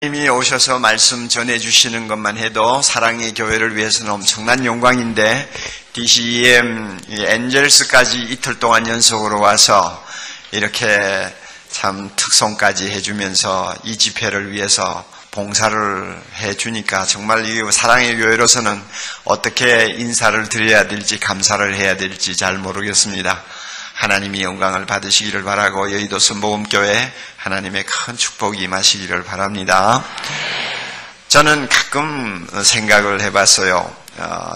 님이 오셔서 말씀 전해주시는 것만 해도 사랑의 교회를 위해서는 엄청난 영광인데 DCEM 엔젤스까지 이틀 동안 연속으로 와서 이렇게 참 특송까지 해주면서 이 집회를 위해서 봉사를 해주니까 정말 이 사랑의 교회로서는 어떻게 인사를 드려야 될지 감사를 해야 될지 잘 모르겠습니다. 하나님이 영광을 받으시기를 바라고 여의도 순복음교회 하나님의 큰 축복이 임하시기를 바랍니다. 저는 가끔 생각을 해봤어요.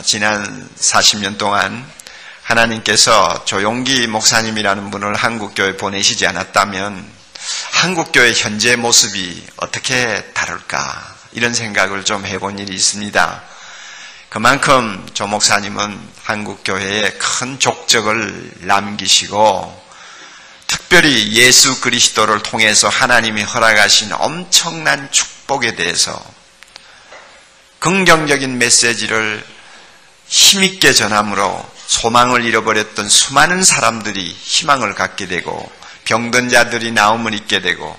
지난 40년 동안 하나님께서 조용기 목사님이라는 분을 한국교회에 보내시지 않았다면 한국교회 현재 모습이 어떻게 다를까 이런 생각을 좀 해본 일이 있습니다. 그만큼 조 목사님은 한국교회에 큰 족적을 남기시고 특별히 예수 그리스도를 통해서 하나님이 허락하신 엄청난 축복에 대해서 긍정적인 메시지를 힘있게 전함으로 소망을 잃어버렸던 수많은 사람들이 희망을 갖게 되고 병든 자들이 나음을 잊게 되고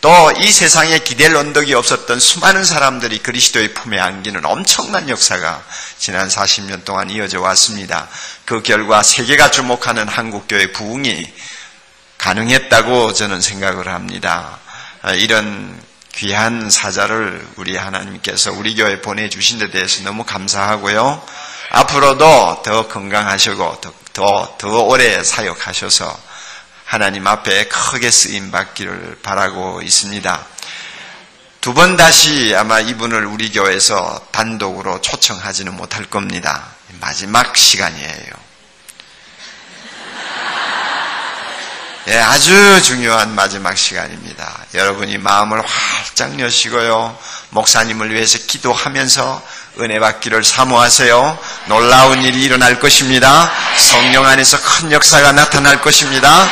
또 이 세상에 기댈 언덕이 없었던 수많은 사람들이 그리스도의 품에 안기는 엄청난 역사가 지난 40년 동안 이어져 왔습니다. 그 결과 세계가 주목하는 한국교회 부흥이 가능했다고 저는 생각을 합니다. 이런 귀한 사자를 우리 하나님께서 우리 교회에 보내주신 데 대해서 너무 감사하고요. 앞으로도 더 건강하시고 더 오래 사역하셔서 하나님 앞에 크게 쓰임받기를 바라고 있습니다. 두 번 다시 아마 이분을 우리 교회에서 단독으로 초청하지는 못할 겁니다. 마지막 시간이에요. 예, 아주 중요한 마지막 시간입니다. 여러분이 마음을 활짝 여시고요. 목사님을 위해서 기도하면서 은혜 받기를 사모하세요. 놀라운 일이 일어날 것입니다. 성령 안에서 큰 역사가 나타날 것입니다.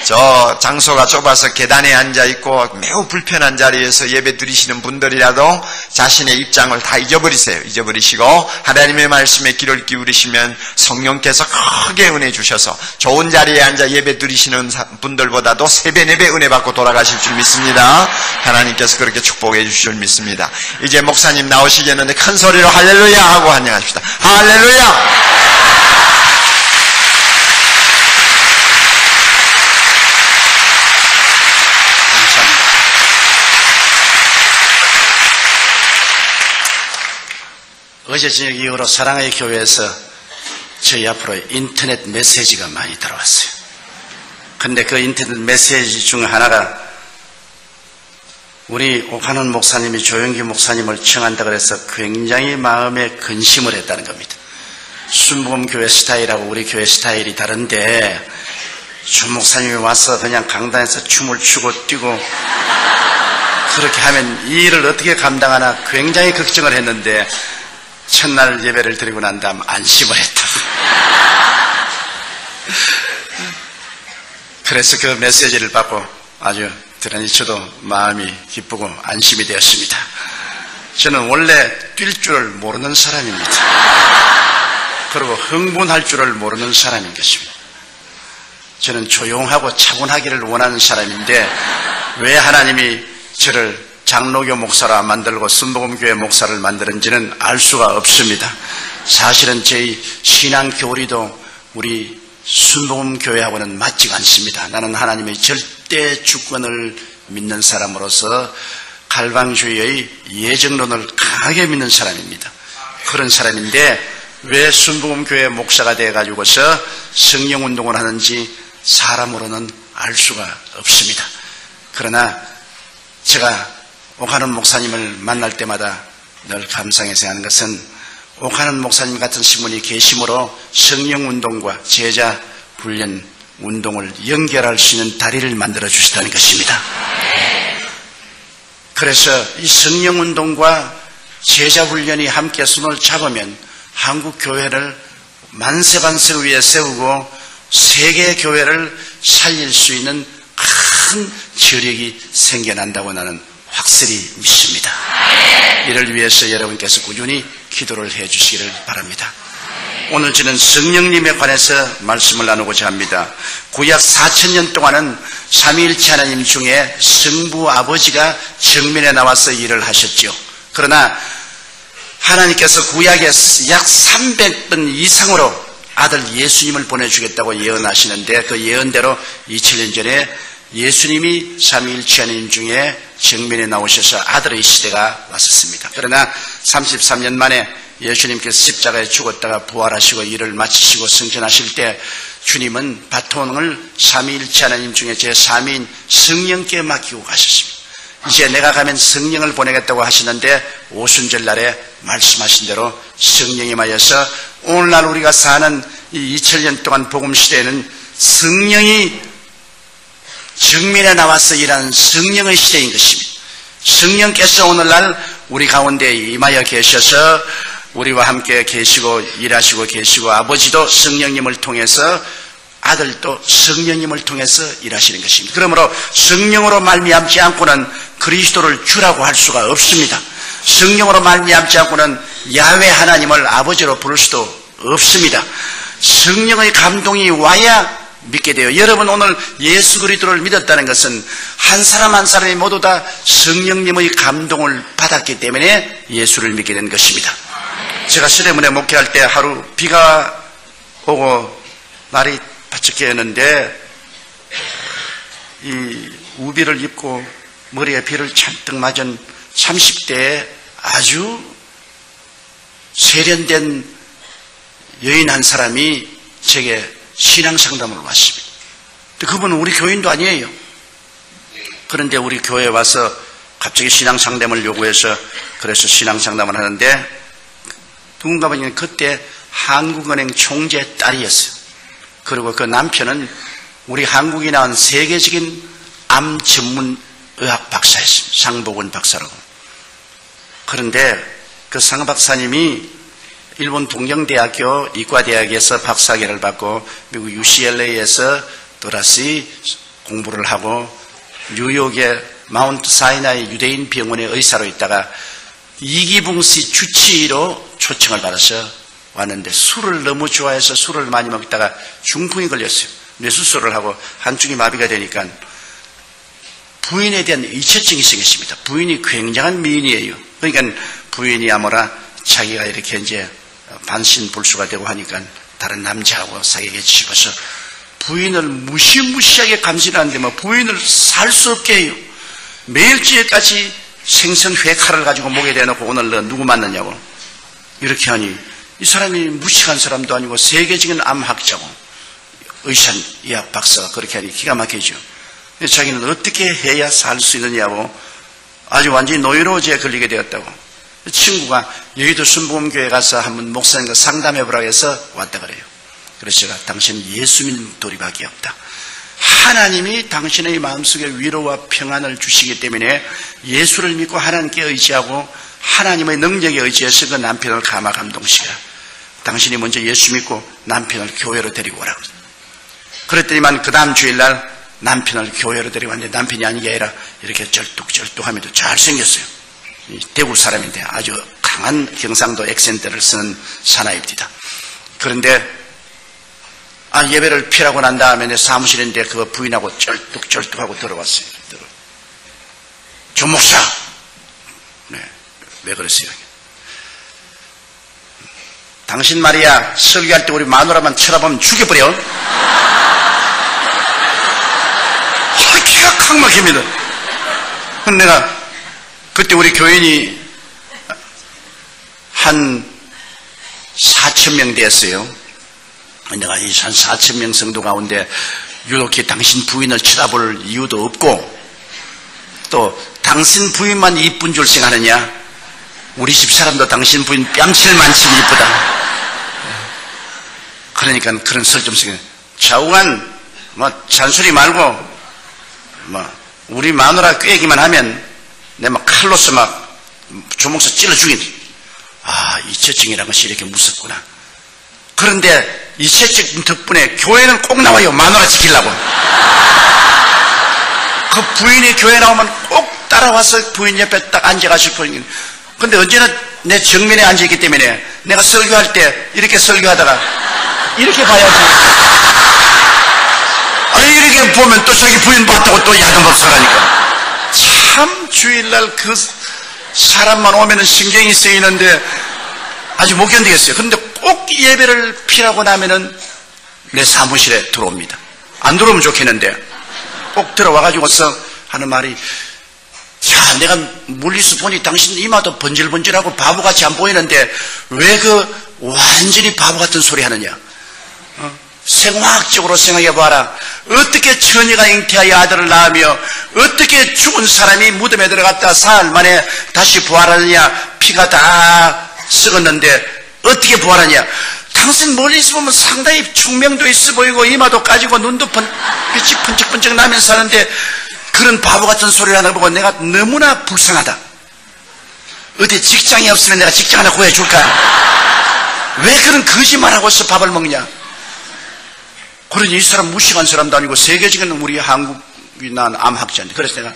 저 장소가 좁아서 계단에 앉아있고 매우 불편한 자리에서 예배 드리시는 분들이라도 자신의 입장을 다 잊어버리세요. 잊어버리시고 하나님의 말씀에 귀를 기울이시면 성령께서 크게 은혜 주셔서 좋은 자리에 앉아 예배 드리시는 분들보다도 3배, 4배 은혜 받고 돌아가실 줄 믿습니다. 하나님께서 그렇게 축복해 주실 줄 믿습니다. 이제 목사님 나오시겠는데 큰 소리로 할렐루야 하고 환영합시다. 할렐루야! 어제 저녁 이후로 사랑의 교회에서 저희 앞으로 인터넷 메시지가 많이 들어왔어요. 근데 그 인터넷 메시지 중 하나가 우리 옥하는 목사님이 조영기 목사님을 청한다 그래서 굉장히 마음에 근심을 했다는 겁니다. 순복음교회 스타일하고 우리 교회 스타일이 다른데 조 목사님이 와서 그냥 강단에서 춤을 추고 뛰고 그렇게 하면 이 일을 어떻게 감당하나 굉장히 걱정을 했는데 첫날 예배를 드리고 난 다음 안심을 했다. 그래서 그 메시지를 받고 아주 대단히 저도 마음이 기쁘고 안심이 되었습니다. 저는 원래 뛸 줄을 모르는 사람입니다. 그리고 흥분할 줄을 모르는 사람인 것입니다. 저는 조용하고 차분하기를 원하는 사람인데 왜 하나님이 저를 장로교 목사라 만들고 순복음교회 목사를 만드는지는 알 수가 없습니다. 사실은 저희 신앙 교리도 우리 순복음교회하고는 맞지가 않습니다. 나는 하나님의 절대 주권을 믿는 사람으로서 갈방주의의 예정론을 강하게 믿는 사람입니다. 그런 사람인데 왜 순복음교회 목사가 돼가지고서 성령운동을 하는지 사람으로는 알 수가 없습니다. 그러나 제가 옥하는 목사님을 만날 때마다 늘 감상해서 하는 것은 옥하는 목사님 같은 신분이 계심으로 성령운동과 제자 훈련 운동을 연결할 수 있는 다리를 만들어 주시다는 것입니다. 그래서 이 성령운동과 제자 훈련이 함께 손을 잡으면 한국 교회를 만세반세 위에 세우고 세계 교회를 살릴 수 있는 큰 저력이 생겨난다고 나는 확실히 믿습니다. 이를 위해서 여러분께서 꾸준히 기도를 해 주시기를 바랍니다. 오늘 저는 성령님에 관해서 말씀을 나누고자 합니다. 구약 4000년 동안은 삼위일체 하나님 중에 성부 아버지가 정면에 나와서 일을 하셨죠. 그러나 하나님께서 구약에 약 300번 이상으로 아들 예수님을 보내주겠다고 예언하시는데 그 예언대로 2000년 전에 예수님이 삼위일체 하나님 중에 정면에 나오셔서 아들의 시대가 왔었습니다. 그러나 33년 만에 예수님께서 십자가에 죽었다가 부활하시고 일을 마치시고 승천하실 때 주님은 바톤을 삼위일체 하나님 중에 제3위인 성령께 맡기고 가셨습니다. 이제 내가 가면 성령을 보내겠다고 하시는데 오순절 날에 말씀하신 대로 성령이 임하여서 오늘날 우리가 사는 이 2000년 동안 복음시대에는 성령이 정면에 나와서 일하는 성령의 시대인 것입니다. 성령께서 오늘날 우리 가운데 임하여 계셔서 우리와 함께 계시고 일하시고 계시고 아버지도 성령님을 통해서 아들도 성령님을 통해서 일하시는 것입니다. 그러므로 성령으로 말미암지 않고는 그리스도를 주라고 할 수가 없습니다. 성령으로 말미암지 않고는 야훼 하나님을 아버지로 부를 수도 없습니다. 성령의 감동이 와야 믿게 돼요. 여러분 오늘 예수 그리스도를 믿었다는 것은 한 사람 한 사람이 모두 다 성령님의 감동을 받았기 때문에 예수를 믿게 된 것입니다. 제가 시대문에 목회할 때 하루 비가 오고 날이 바짝 깨었는데 이 우비를 입고 머리에 비를 잔뜩 맞은 30대의 아주 세련된 여인 한 사람이 제게 신앙 상담을 왔습니다. 그분은 우리 교인도 아니에요. 그런데 우리 교회에 와서 갑자기 신앙 상담을 요구해서 그래서 신앙 상담을 하는데 누군가 보니까 그때 한국은행 총재 딸이었어요. 그리고 그 남편은 우리 한국이 나온 세계적인 암 전문 의학 박사였습니다. 상복원 박사라고. 그런데 그 상 박사님이 일본 동경대학교 이과대학에서 박사학위를 받고 미국 UCLA에서 또다시 공부를 하고 뉴욕의 마운트 사이나이 유대인 병원의 의사로 있다가 이기붕씨 주치의로 초청을 받아서 왔는데 술을 너무 좋아해서 술을 많이 먹다가 중풍이 걸렸어요. 뇌수술을 하고 한쪽이 마비가 되니까 부인에 대한 이체증이 생겼습니다. 부인이 굉장한 미인이에요. 그러니까 부인이 아무라 자기가 이렇게 이제 반신불수가 되고 하니까 다른 남자하고 사귀게 싶어서 부인을 무시무시하게 감시하는데 뭐 부인을 살 수 없게 해요. 매일찌개까지 생선회 칼을 가지고 목에 대놓고 오늘 너 누구 만났냐고 이렇게 하니 이 사람이 무식한 사람도 아니고 세계적인 암학자고 의학 박사가 그렇게 하니 기가 막히죠. 자기는 어떻게 해야 살 수 있느냐고 아주 완전히 노이로제에 걸리게 되었다고. 친구가 여의도 순복음교회 가서 한번 목사님과 상담해보라고 해서 왔다 그래요. 그래서 제가 당신 예수 믿는 도리밖에 없다. 하나님이 당신의 마음속에 위로와 평안을 주시기 때문에 예수를 믿고 하나님께 의지하고 하나님의 능력에 의지해서 그 남편을 감화 감동시켜라. 당신이 먼저 예수 믿고 남편을 교회로 데리고 오라고. 그랬더니만 그 다음 주일날 남편을 교회로 데리고 왔는데 남편이 아니게 아니라 이렇게 쩔뚝쩔뚝하면서 잘생겼어요. 대구 사람인데 아주 강한 경상도 액센트를 쓰는 사나이입니다. 그런데 예배를 피하고 난 다음에 내 사무실인데 그 부인하고 쩔뚝쩔뚝하고 들어왔어요. 조 목사, 네, 왜 그랬어요? 당신 말이야 설교할 때 우리 마누라만 쳐다보면 죽여버려. 기가 칵 막힙니다. 내가 그때 우리 교인이 한 4,000명 됐어요. 내가 이 한 4,000명 성도 가운데 이렇게 당신 부인을 쳐다볼 이유도 없고 또 당신 부인만 이쁜 줄 생각하느냐? 우리 집 사람도 당신 부인 뺨칠 만치고 이쁘다. 그러니까 그런 설 좀 쓰게 좌우간 잔소리 말고 우리 마누라 꾀기만 하면 내 막 칼로서 막 주먹서 찔러 죽인다. 이체증이라는 것이 이렇게 무섭구나. 그런데 이체증 덕분에 교회는 꼭 나와요. 마누라 지키려고. 그 부인이 교회 나오면 꼭 따라와서 부인 옆에 딱 앉아가지고. 근데 언제나 내 정면에 앉아있기 때문에 내가 설교할 때 이렇게 설교하다가 이렇게 봐야지. 아니 이렇게 보면 또 자기 부인 봤다고 또 야단법석 하니까 참 주일날 그 사람만 오면은 신경이 쓰이는데 아주 못 견디겠어요. 그런데 꼭 예배를 피하고 나면은 내 사무실에 들어옵니다. 안 들어오면 좋겠는데 꼭 들어와가지고서 하는 말이, 야, 내가 멀리서 보니 당신 이마도 번질번질하고 바보같이 안 보이는데 왜 그 완전히 바보 같은 소리 하느냐. 생화학적으로 생각해봐라. 어떻게 처녀가 잉태하여 아들을 낳으며 어떻게 죽은 사람이 무덤에 들어갔다 사흘 만에 다시 부활하느냐. 피가 다 썩었는데 어떻게 부활하냐. 당신 멀리서 보면 상당히 충명도 있어 보이고 이마도 까지고 눈도 빛이 번쩍번쩍 나면서 하는데 그런 바보 같은 소리를 하는 거 보고 내가 너무나 불쌍하다. 어디 직장이 없으면 내가 직장 하나 구해줄까? 왜 그런 거짓말하고서 밥을 먹냐? 그러니 이 사람 무식한 사람도 아니고 세계적인 우리 한국이 난 암학자인데, 그래서 내가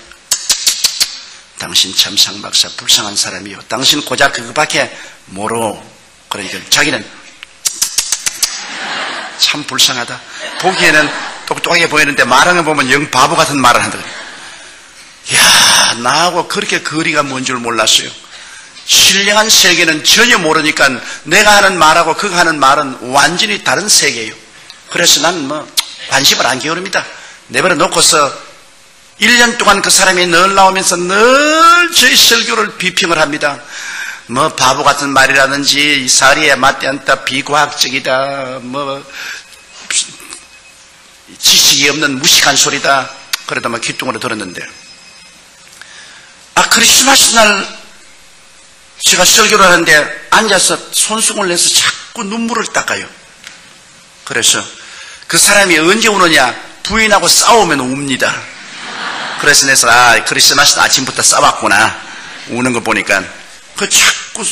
당신 참 상박사 불쌍한 사람이요. 당신 고작 그거밖에 모르. 그러니까 자기는 참 불쌍하다. 보기에는 똑똑하게 보이는데 말하는 거 보면 영 바보 같은 말을 한다. 이야, 나하고 그렇게 거리가 먼 줄 몰랐어요. 신령한 세계는 전혀 모르니까 내가 하는 말하고 그가 하는 말은 완전히 다른 세계예요. 그래서 난 관심을 안 기울입니다. 내버려 놓고서 1년 동안 그 사람이 늘 나오면서 늘 저희 설교를 비평을 합니다. 바보 같은 말이라든지 사리에 맞지 않다, 비과학적이다, 지식이 없는 무식한 소리다. 그러다 귀뚱으로 들었는데, 크리스마스 날 제가 설교를 하는데 앉아서 손수건을 내서 자꾸 눈물을 닦아요. 그래서 그 사람이 언제 우느냐? 부인하고 싸우면 웁니다. 그래서 내가 크리스마스 아침부터 싸웠구나. 우는 거 보니까 자꾸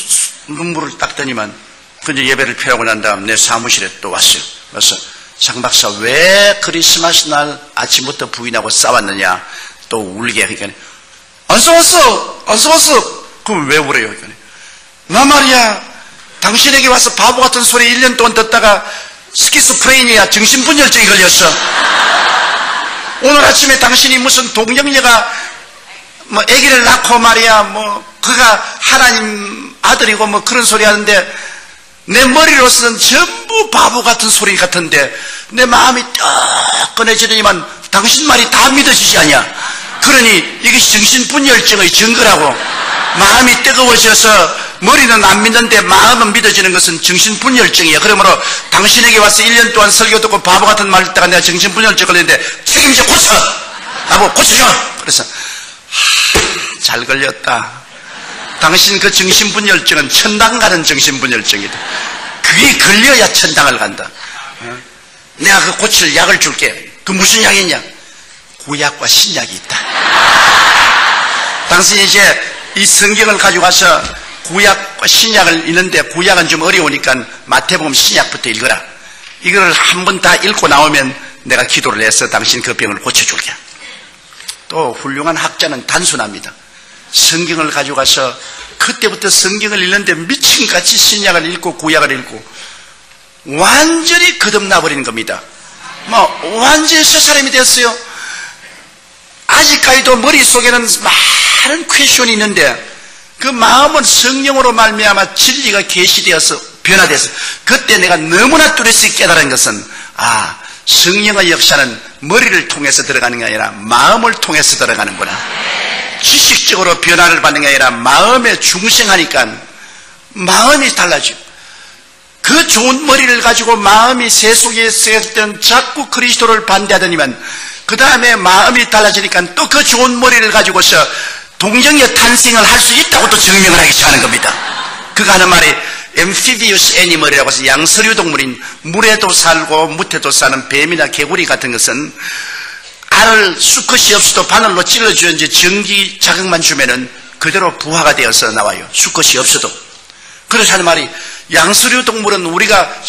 눈물을 닦더니만 근데 예배를 피하고 난 다음 내 사무실에 또 왔어요. 그래서 장 박사 왜 크리스마스 날 아침부터 부인하고 싸웠느냐? 또 울게 하니까 안 싸웠어. 그럼 왜 울어요? 나 말이야, 당신에게 와서 바보 같은 소리 1년 동안 듣다가 스키스프레니아 정신분열증이 걸렸어. 오늘 아침에 당신이 무슨 동정녀가 아기를 낳고 말이야, 그가 하나님 아들이고 그런 소리 하는데 내 머리로서는 전부 바보 같은 소리 같은데 내 마음이 딱 꺼내지더니만 당신 말이 다 믿어지지 않냐. 그러니 이것이 정신분열증의 증거라고. 마음이 뜨거워져서 머리는 안 믿는데 마음은 믿어지는 것은 정신분열증이야. 그러므로 당신에게 와서 1년 동안 설교 듣고 바보 같은 말 듣다가 내가 정신분열증 걸렸는데 책임져 고쳐! 나보고 고쳐줘! 그래서 잘 걸렸다. 당신 그 정신분열증은 천당 가는 정신분열증이다. 그게 걸려야 천당을 간다. 내가 그 고칠 약을 줄게. 그 무슨 약이 있냐? 구약과 신약이 있다. 당신이 이제 이 성경을 가지고 와서 구약과 신약을 읽는데 구약은 좀 어려우니까 마태복음 신약부터 읽어라. 이거를 한 번 다 읽고 나오면 내가 기도를 해서 당신 그 병을 고쳐줄게. 또 훌륭한 학자는 단순합니다. 성경을 가지고 가서 그때부터 성경을 읽는데 미친같이 신약을 읽고 구약을 읽고 완전히 거듭나버리는 겁니다. 완전히 새 사람이 됐어요. 아직까지도 머릿속에는 많은 퀘션이 있는데 그 마음은 성령으로 말미암아 진리가 계시되어서 변화돼서 그때 내가 너무나 뚜렷이 깨달은 것은 성령의 역사는 머리를 통해서 들어가는 게 아니라 마음을 통해서 들어가는구나. 지식적으로 변화를 받는 게 아니라 마음에 중생하니까 마음이 달라져. 그 좋은 머리를 가지고 마음이 세속에 있을 때는 자꾸 그리스도를 반대하더니만 그 다음에 마음이 달라지니까 또 그 좋은 머리를 가지고서 동정의 탄생을 할 수 있다고 또 증명을 하기 시작하는 겁니다. 그가 하는 말이 amphibious animal이라고 해서 양서류 동물인 물에도 살고 무태도 사는 뱀이나 개구리 같은 것은 알을 수컷이 없어도 바늘로 찔러주는지 전기 자극만 주면은 그대로 부화가 되어서 나와요. 수컷이 없어도. 그래서 하는 말이 양서류 동물은 우리가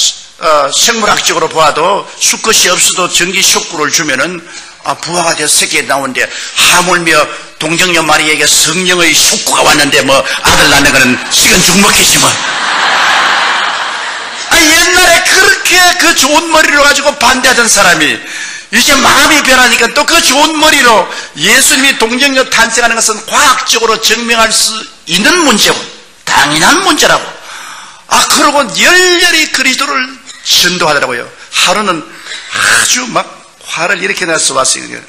생물학적으로 보아도 수컷이 없어도 전기 쇼크를 주면은 부화가 돼서 새끼가 나오는데 하물며 동정녀 마리에게 성령의 쇼크가 왔는데 아들 낳는 거는 시간 죽먹겠지 옛날에 그렇게 그 좋은 머리로 가지고 반대하던 사람이 이제 마음이 변하니까 또 그 좋은 머리로 예수님이 동정녀 탄생하는 것은 과학적으로 증명할 수 있는 문제고 당연한 문제라고. 그러고 열렬히 그리스도를 전도하더라고요. 하루는 아주 막 화를 이렇게 내서 왔어요.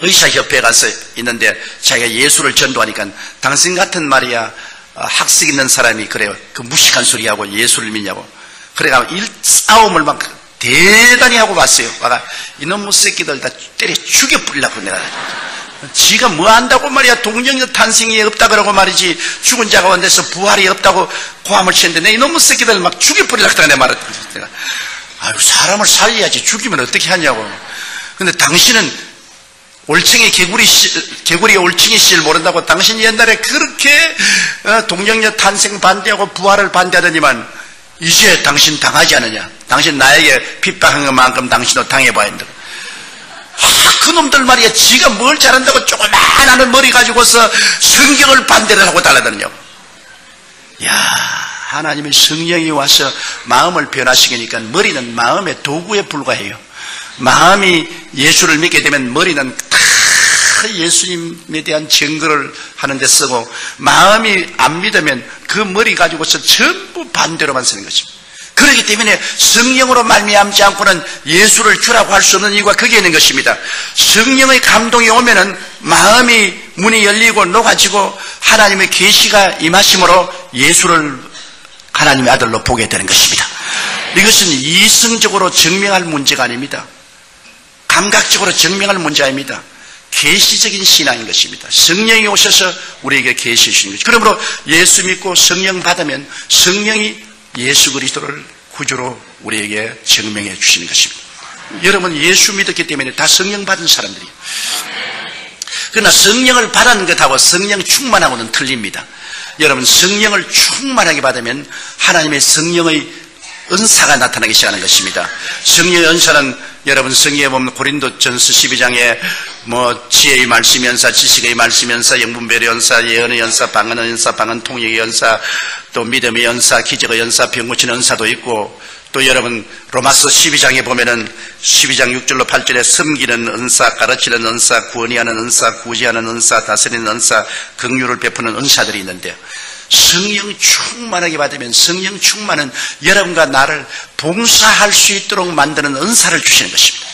의사협회에 가서 있는데 자기가 예수를 전도하니까 당신 같은 말이야 학식 있는 사람이 그래요. 그 무식한 소리하고 예수를 믿냐고. 그래가 싸움을 막 대단히 하고 왔어요. 와가 이놈의 새끼들 다 때려 죽여버리려고 내가. 지가 뭐 한다고 말이야. 동정녀 탄생이 없다 그러고 말이지. 죽은 자가 원돼서 부활이 없다고 고함을 치는데 내 이놈의 새끼들 막 죽여버리려고 내가 말했거든. 아유, 사람을 살려야지 죽이면 어떻게 하냐고. 근데 당신은 올챙이 개구리 올챙이 씨를 모른다고. 당신이 옛날에 그렇게 동정녀 탄생 반대하고 부활을 반대하더니만 이제 당신 당하지 않느냐. 당신 나에게 핍박한 것만큼 당신도 당해봐야 한다. 그놈들 말이야. 지가 뭘 잘한다고 조그만한 머리 가지고서 성경을 반대를 하고 달라드느냐고. 야, 하나님의 성령이 와서 마음을 변화시키니까 머리는 마음의 도구에 불과해요. 마음이 예수를 믿게 되면 머리는 다 예수님에 대한 증거를 하는 데 쓰고, 마음이 안 믿으면 그 머리 가지고서 전부 반대로만 쓰는 것입니다. 그렇기 때문에 성령으로 말미암지 않고는 예수를 주라고 할 수 없는 이유가 거기에 있는 것입니다. 성령의 감동이 오면은 마음이 문이 열리고 녹아지고 하나님의 계시가 임하심으로 예수를 하나님의 아들로 보게 되는 것입니다. 이것은 이성적으로 증명할 문제가 아닙니다. 감각적으로 증명할 문제 아닙니다. 계시적인 신앙인 것입니다. 성령이 오셔서 우리에게 계시해 주시는 것입니다. 그러므로 예수 믿고 성령 받으면 성령이 예수 그리스도를 구주로 우리에게 증명해 주시는 것입니다. 여러분 예수 믿었기 때문에 다 성령 받은 사람들이에요. 그러나 성령을 받은 것하고 성령 충만하고는 틀립니다. 여러분 성령을 충만하게 받으면 하나님의 성령의 은사가 나타나기 시작하는 것입니다. 성령의 은사는 여러분 성경에 보면 고린도전서 12장에 지혜의 말씀 연사, 지식의 말씀 연사, 영분별의 연사, 예언의 연사, 방언의 연사, 방언 통역의 연사, 또 믿음의 연사, 기적의 연사, 병 고치는 연사도 있고, 또 여러분 로마서 12장에 보면은 12장 6절로 8절에 섬기는 은사, 가르치는 은사, 구원하는 은사, 구제하는 은사, 다스리는 은사, 긍휼을 베푸는 은사들이 있는데요. 성령 충만하게 받으면 성령 충만은 여러분과 나를 봉사할 수 있도록 만드는 은사를 주시는 것입니다.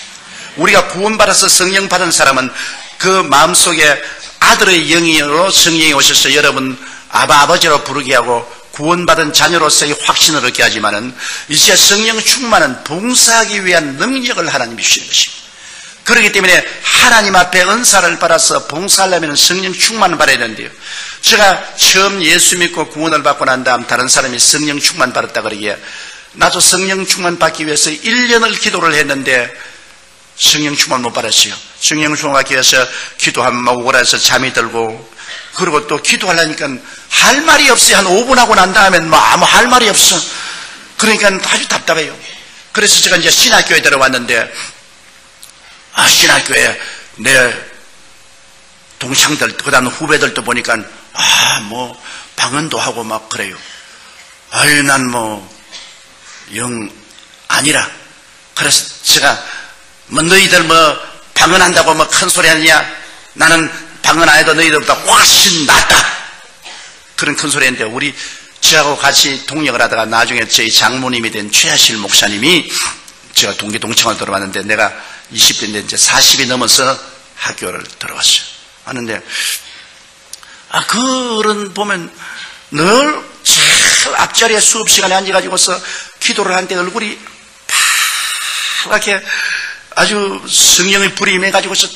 우리가 구원받아서 성령 받은 사람은 그 마음속에 아들의 영으로 성령이 오셔서 여러분 아버지로 부르게 하고 구원받은 자녀로서의 확신을 얻게 하지만은 이제 성령 충만은 봉사하기 위한 능력을 하나님이 주시는 것입니다. 그렇기 때문에 하나님 앞에 은사를 받아서 봉사하려면 성령 충만을 받아야 되는데요. 제가 처음 예수 믿고 구원을 받고 난 다음 다른 사람이 성령 충만 받았다 그러기에 나도 성령 충만 받기 위해서 1년을 기도를 했는데 성령 충만 못 받았어요. 성령 충만 받기 위해서 기도하면 막 오라서 잠이 들고, 그리고 또 기도하려니까 할 말이 없어요. 한 5분 하고 난 다음엔 아무 할 말이 없어. 그러니까 아주 답답해요. 그래서 제가 이제 신학교에 들어왔는데 신학교에 내 동창들, 그 다음 후배들도 보니까 방언도 하고 막 그래요. 난 영 아니라. 그래서 제가 너희들 방언한다고 큰 소리 하느냐? 나는 방언 안 해도 너희들보다 훨씬 낫다. 그런 큰 소리 했는데, 우리 저하고 같이 동역을 하다가 나중에 저희 장모님이 된 최하실 목사님이 제가 동창을 들어왔는데, 내가 20대인데 이제 40이 넘어서 학교를 들어왔어요. 하는데, 그런 보면 늘 제일 앞자리에 수업 시간에 앉아가지고서 기도를 하는데 얼굴이 파랗게 아주 성령의 불이 임해가지고서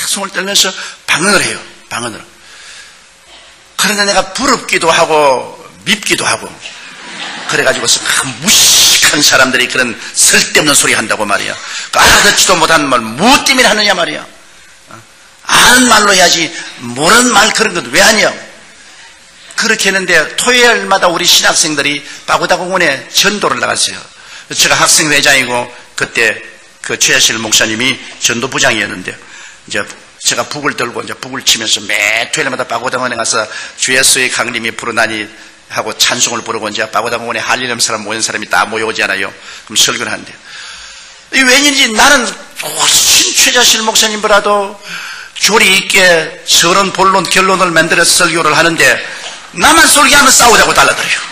손을 떨면서 방언을 해요. 방언을. 그런데 내가 부럽기도 하고 밉기도 하고 그래가지고서 무식한 사람들이 그런 쓸데없는 소리 한다고 말이야. 알아듣지도 못하는 말 무엇 때문에 하느냐 말이야. 아는 말로 해야지 모르는 말 그런 것도 왜 하냐. 그렇게 했는데 토요일마다 우리 신학생들이 바구다공원에 전도를 나갔어요. 제가 학생회장이고 그때 그 최하실 목사님이 전도부장이었는데, 이제 제가 북을 들고 이제 북을 치면서 매 토요일마다 바구다공원에 가서 주 예수의 강림이 부르나니 하고 찬송을 부르고 이제 바고다공원에 할 일 없는 사람 모인 사람이 다 모여오잖아요. 그럼 설교를 하는데 이 왠지 나는 훨씬 최자실 목사님보다도 조리 있게 서론 본론 결론을 만들어서 설교를 하는데 나만 설교하면 싸우자고 달라들어요.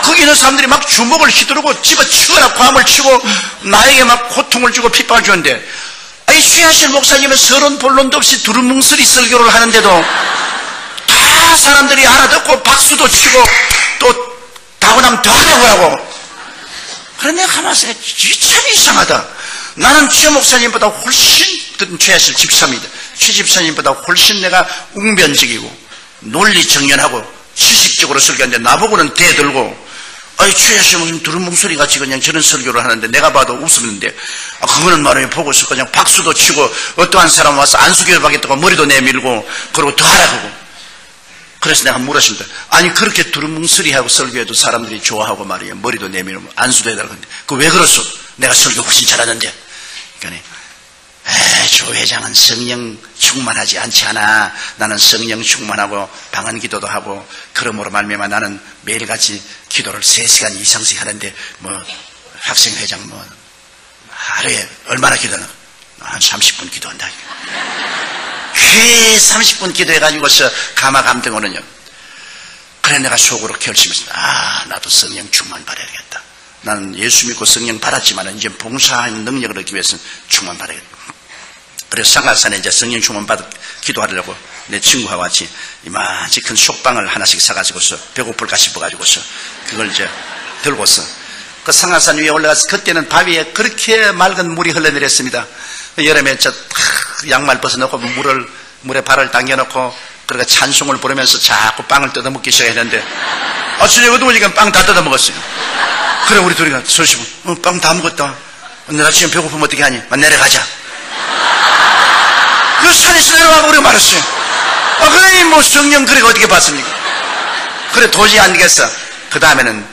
거기 있는 사람들이 막 주먹을 휘두르고 집어치거나 과음을 치고 나에게 막 고통을 주고 핍박을 주는데 이 최하실 목사님은 서론 본론도 없이 두루뭉술이 설교를 하는데도 다 사람들이 알아듣고 박수도 치고 또 다운하면 더 하라고 하고. 그런데 가만히 생각해 참 이상하다. 나는 최 목사님보다 훨씬 최하실 집사입니다. 최 집사님보다 훨씬 내가 웅변적이고 논리 정연하고 지식적으로 설교하는데 나보고는 대들고 최하실 목사님 두루뭉술이 같이 그냥 저런 설교를 하는데 내가 봐도 웃었는데 그거는 말이에요. 보고서 그냥 박수도 치고 어떠한 사람 와서 안수교를 받겠다고 머리도 내밀고 그러고 더 하라고. 그래서 내가 물었습니다. 아니 그렇게 두루뭉술이하고 설교해도 사람들이 좋아하고 말이에요. 머리도 내밀고 안수도 해달라고 하는데 그 왜 그렇소? 내가 설교 훨씬 잘하는데. 그러니까 조 회장은 성령 충만하지 않지 않아. 나는 성령 충만하고 방언 기도도 하고 그러므로 말미암아 나는 매일같이 기도를 3시간 이상씩 하는데 학생회장 하루에 얼마나 기도하나? 한 30분 기도한다. 회 30분 기도해가지고서 감화감동으로는요. 그래 내가 속으로 결심했습니다. 나도 성령 충만 받아야겠다. 나는 예수 믿고 성령 받았지만 이제 봉사하는 능력을 얻기 위해서는 충만 받아야겠다. 그래서 상가산에 이제 성령 충만 받아 기도하려고 내 친구와 같이 이만치 큰 솥방을 하나씩 사가지고서 배고플까 싶어가지고서 그걸 이제 들고서 그 상가산 위에 올라가서 그때는 바위에 그렇게 맑은 물이 흘러내렸습니다. 여름에 양말 벗어놓고 물에 발을 당겨놓고 그러니까 찬송을 부르면서 자꾸 빵을 뜯어먹기 시작했는데 진짜 어두우니까 빵 다 뜯어먹었어요. 그래 우리 둘이가 서시고 빵 다 먹었다. 내가 지금 배고프면 어떻게 하니? 내려가자. 그 산에서 내려가고 우리가 말았어요. 그래 성령 그래가 어떻게 봤습니까? 그래 도저히 안 되겠어. 그 다음에는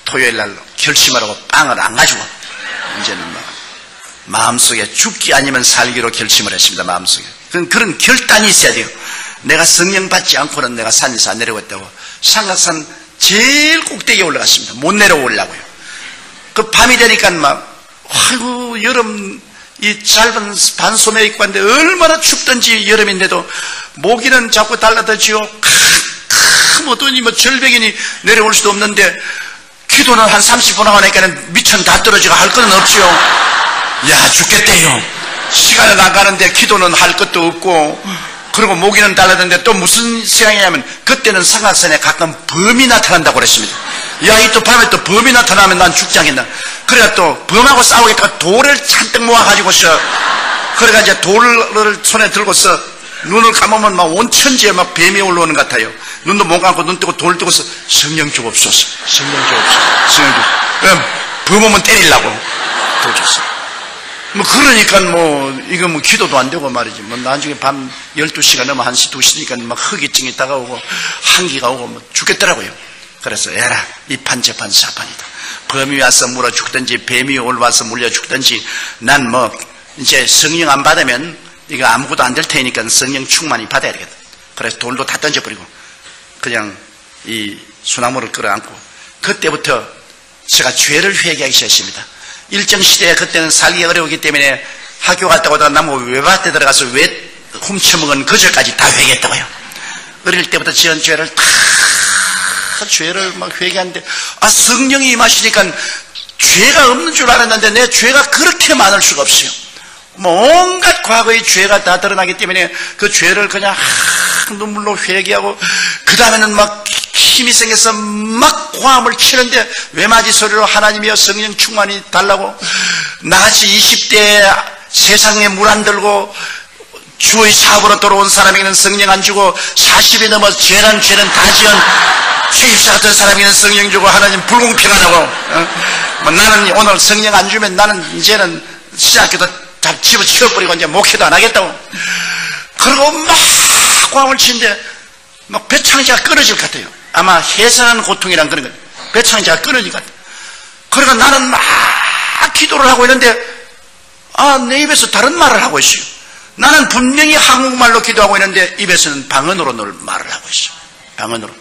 토요일날 결심하라고 빵을 안 가지고 이제는 마음속에 죽기 아니면 살기로 결심을 했습니다. 마음속에 그런 결단이 있어야 돼요. 내가 성령 받지 않고는 내가 산에서 안 내려갔다고. 상가산 제일 꼭대기에 올라갔습니다. 못 내려오려고요. 그 밤이 되니까 아이고 여름 이 짧은 반소매 입고 왔는데 얼마나 춥던지 여름인데도 모기는 자꾸 달라들지요. 캄캄하더니 절벽이니 내려올 수도 없는데 기도는 한 30분 하니까는 미천 다 떨어지고 할 거는 없지요. 야 죽겠대요. 시간은 안 가는데 기도는 할 것도 없고 그리고 모기는 달라드는데 또 무슨 생각이냐면 그때는 상각산에 가끔 범이 나타난다고 그랬습니다. 야 이 또 밤에 또 범이 나타나면 난 죽지 않겠나. 그래가 또 범하고 싸우겠다가 돌을 잔뜩 모아가지고서 그래가 이제 돌을 손에 들고서 눈을 감으면 온 천지에 뱀이 올라오는 것 같아요. 눈도 못 감고 눈 뜨고 돌 뜨고서 성령 주옵소서 성령 주옵소서 성령 주옵소서. 범 오면 때리려고 돌 줬어. 그러니까 이거 기도도 안 되고 말이지. 나중에 밤 12시가 넘어 1시, 2시니까 허기증이 다가오고 한기가 오고 죽겠더라고요. 그래서 에라, 이 판재판 사판이다. 범이 와서 물어 죽든지 뱀이 올라와서 물려 죽든지 난 이제 성령 안 받으면 이거 아무것도 안 될 테니까 성령 충만히 받아야 되겠다. 그래서 돌도 다 던져버리고 그냥 이 소나무를 끌어안고 그때부터 제가 죄를 회개하기 시작했습니다. 일정 시대에 그때는 살기 어려우기 때문에 학교 갔다 오다가 나무 외밭에 들어가서 왜 훔쳐먹은 거절까지 다 회개했다고요. 어릴 때부터 지은 죄를 다 죄를 회개하는데 성령이 임하시니까 죄가 없는 줄 알았는데 내 죄가 그렇게 많을 수가 없어요. 온갖 과거의 죄가 다 드러나기 때문에 그 죄를 그냥 눈물로 회개하고 그 다음에는 힘이 생겨서 고함을 치는데 외마디 소리로 하나님이여 성령 충만히 달라고 나같이 20대에 세상에 물 안 들고 주의 사업으로 돌아온 사람에게는 성령 안 주고 40이 넘어 죄는 다 지은 최입사 같은 사람에게는 성령 주고 하나님 불공평하다고. 나는 오늘 성령 안 주면 나는 이제는 신학교도 다 집어치워버리고 이제 목회도 안 하겠다고. 그리고 고함을 치는데 배창자가 끊어질 것 같아요. 아마 해산하는 고통이란 그런 거예요. 배창자가 끊어질 것 같아요. 그러니까 나는 기도를 하고 있는데 내 입에서 다른 말을 하고 있어요. 나는 분명히 한국말로 기도하고 있는데 입에서는 방언으로 늘 말을 하고 있어요. 방언으로.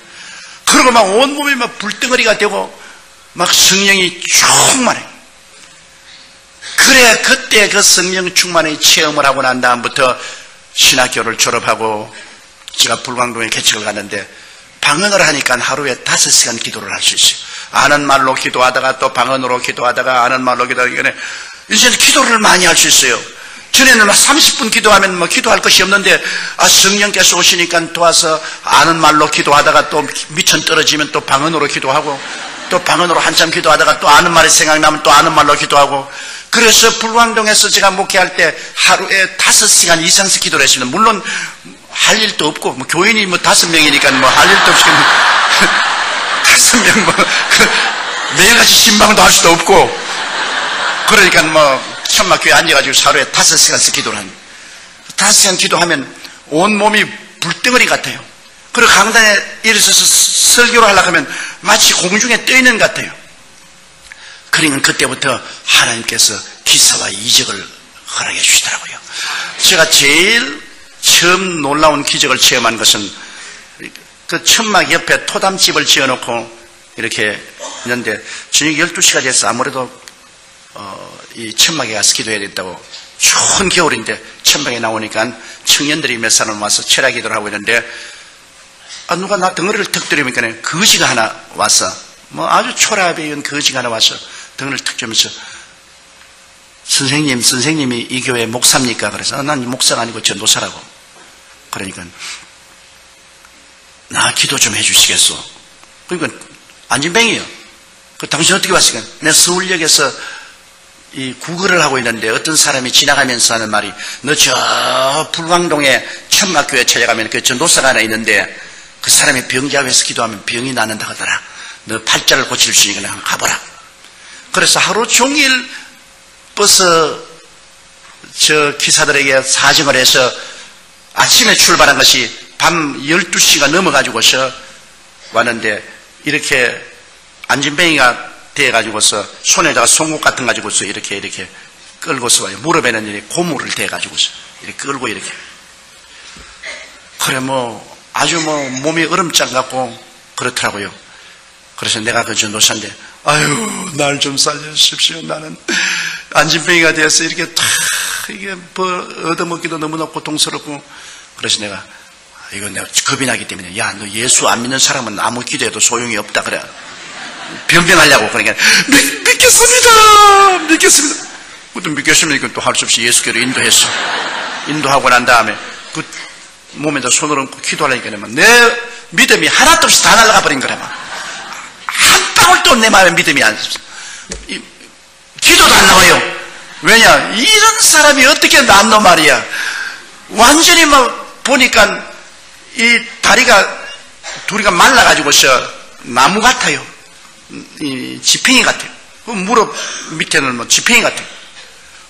그러고 막 온몸이 막 불덩어리가 되고 막 성령이 충만해. 그래, 그때 그 성령 충만의 체험을 하고 난 다음부터 신학교를 졸업하고 제가 불광동에 개척을 갔는데 방언을 하니까 하루에 5시간 기도를 할 수 있어요. 아는 말로 기도하다가 또 방언으로 기도하다가 아는 말로 기도하다가 이제는 기도를 많이 할 수 있어요. 전에는 막 30분 기도하면 뭐 기도할 것이 없는데 성령께서 오시니까 도와서 아는 말로 기도하다가 또 미천 떨어지면 또 방언으로 기도하고 또 방언으로 한참 기도하다가 또 아는 말이 생각나면 또 아는 말로 기도하고 그래서 불광동에서 제가 목회할 때 하루에 5시간 이상씩 기도를 했습니다. 물론 할 일도 없고 뭐 교인이 뭐 5명이니까 뭐 할 일도 없이 5명 뭐 매일같이 신방도 할 수도 없고 그러니까 뭐 천막교에 앉아가지고 하루에 5시간씩 기도를 합니다. 5시간 기도하면 온몸이 불덩어리 같아요. 그리고 강단에 일어서서 설교를 하려고 하면 마치 공중에 떠있는 것 같아요. 그러니까 그때부터 하나님께서 기사와 이적을 허락해 주시더라고요. 제가 제일 처음 놀라운 기적을 체험한 것은 그 천막 옆에 토담집을 지어놓고 이렇게 있는데 저녁 12시가 돼서 아무래도 이 천막에 가서 기도해야 된다고 추운 겨울인데 천막에 나오니까 청년들이 몇 사람 와서 철야 기도를 하고 있는데 누가 나 덩어리를 턱 들이니까 거지가 하나 와서 뭐 아주 초라하게 이은 거지가 하나 와서 덩어리를 턱 들면서 선생님이 이 교회 목사입니까? 그래서 난 목사가 아니고 전도사라고. 그러니까 나 기도 좀 해주시겠어? 그러니까 안진뱅이요. 당신 어떻게 왔을까? 내가 서울역에서 이 구걸을 하고 있는데 어떤 사람이 지나가면서 하는 말이 너 저 불광동에 천막교회 찾아가면 그 전도사가 하나 있는데 그 사람이 병자위에서 기도하면 병이 나는다 하더라. 너 팔자를 고칠 수 있으니까 한번 가보라. 그래서 하루 종일 버스 저 기사들에게 사정을 해서 아침에 출발한 것이 밤 12시가 넘어가지고서 왔는데 이렇게 안진뱅이가 대가지고서 손에다가 송곳 같은 가지고서 이렇게 끌고서 와요. 무릎에는 이렇게 고무를 대가지고서 이렇게 끌고 이렇게. 그래 뭐 아주 뭐 몸이 얼음장 같고 그렇더라고요. 그래서 내가 그 전도사인데 아유 날 좀 살려주십시오. 나는 안진뱅이가 되어서 이렇게 다 이게 얻어먹기도 너무나 고통스럽고 그래서 내가 이거 내가 겁이 나기 때문에 야 너 예수 안 믿는 사람은 아무 기도해도 소용이 없다 그래. 변명하려고 그러니까 믿겠습니다. 또 믿겠습니다. 또 할 수 없이 예수께로 인도했어. 인도하고 난 다음에 그 몸에다 손을 얹고 기도하려니까 내 믿음이 하나도 없이 다 날아가 버린 거라. 한 방울도 내 마음에 믿음이 안 있어. 기도도 안 나와요. 왜냐? 이런 사람이 어떻게 낫노 말이야. 완전히 막 보니까 이 다리가 둘이가 말라가지고서 나무 같아요. 이 지팽이 같아요. 그 무릎 밑에는 뭐 지팽이 같아요.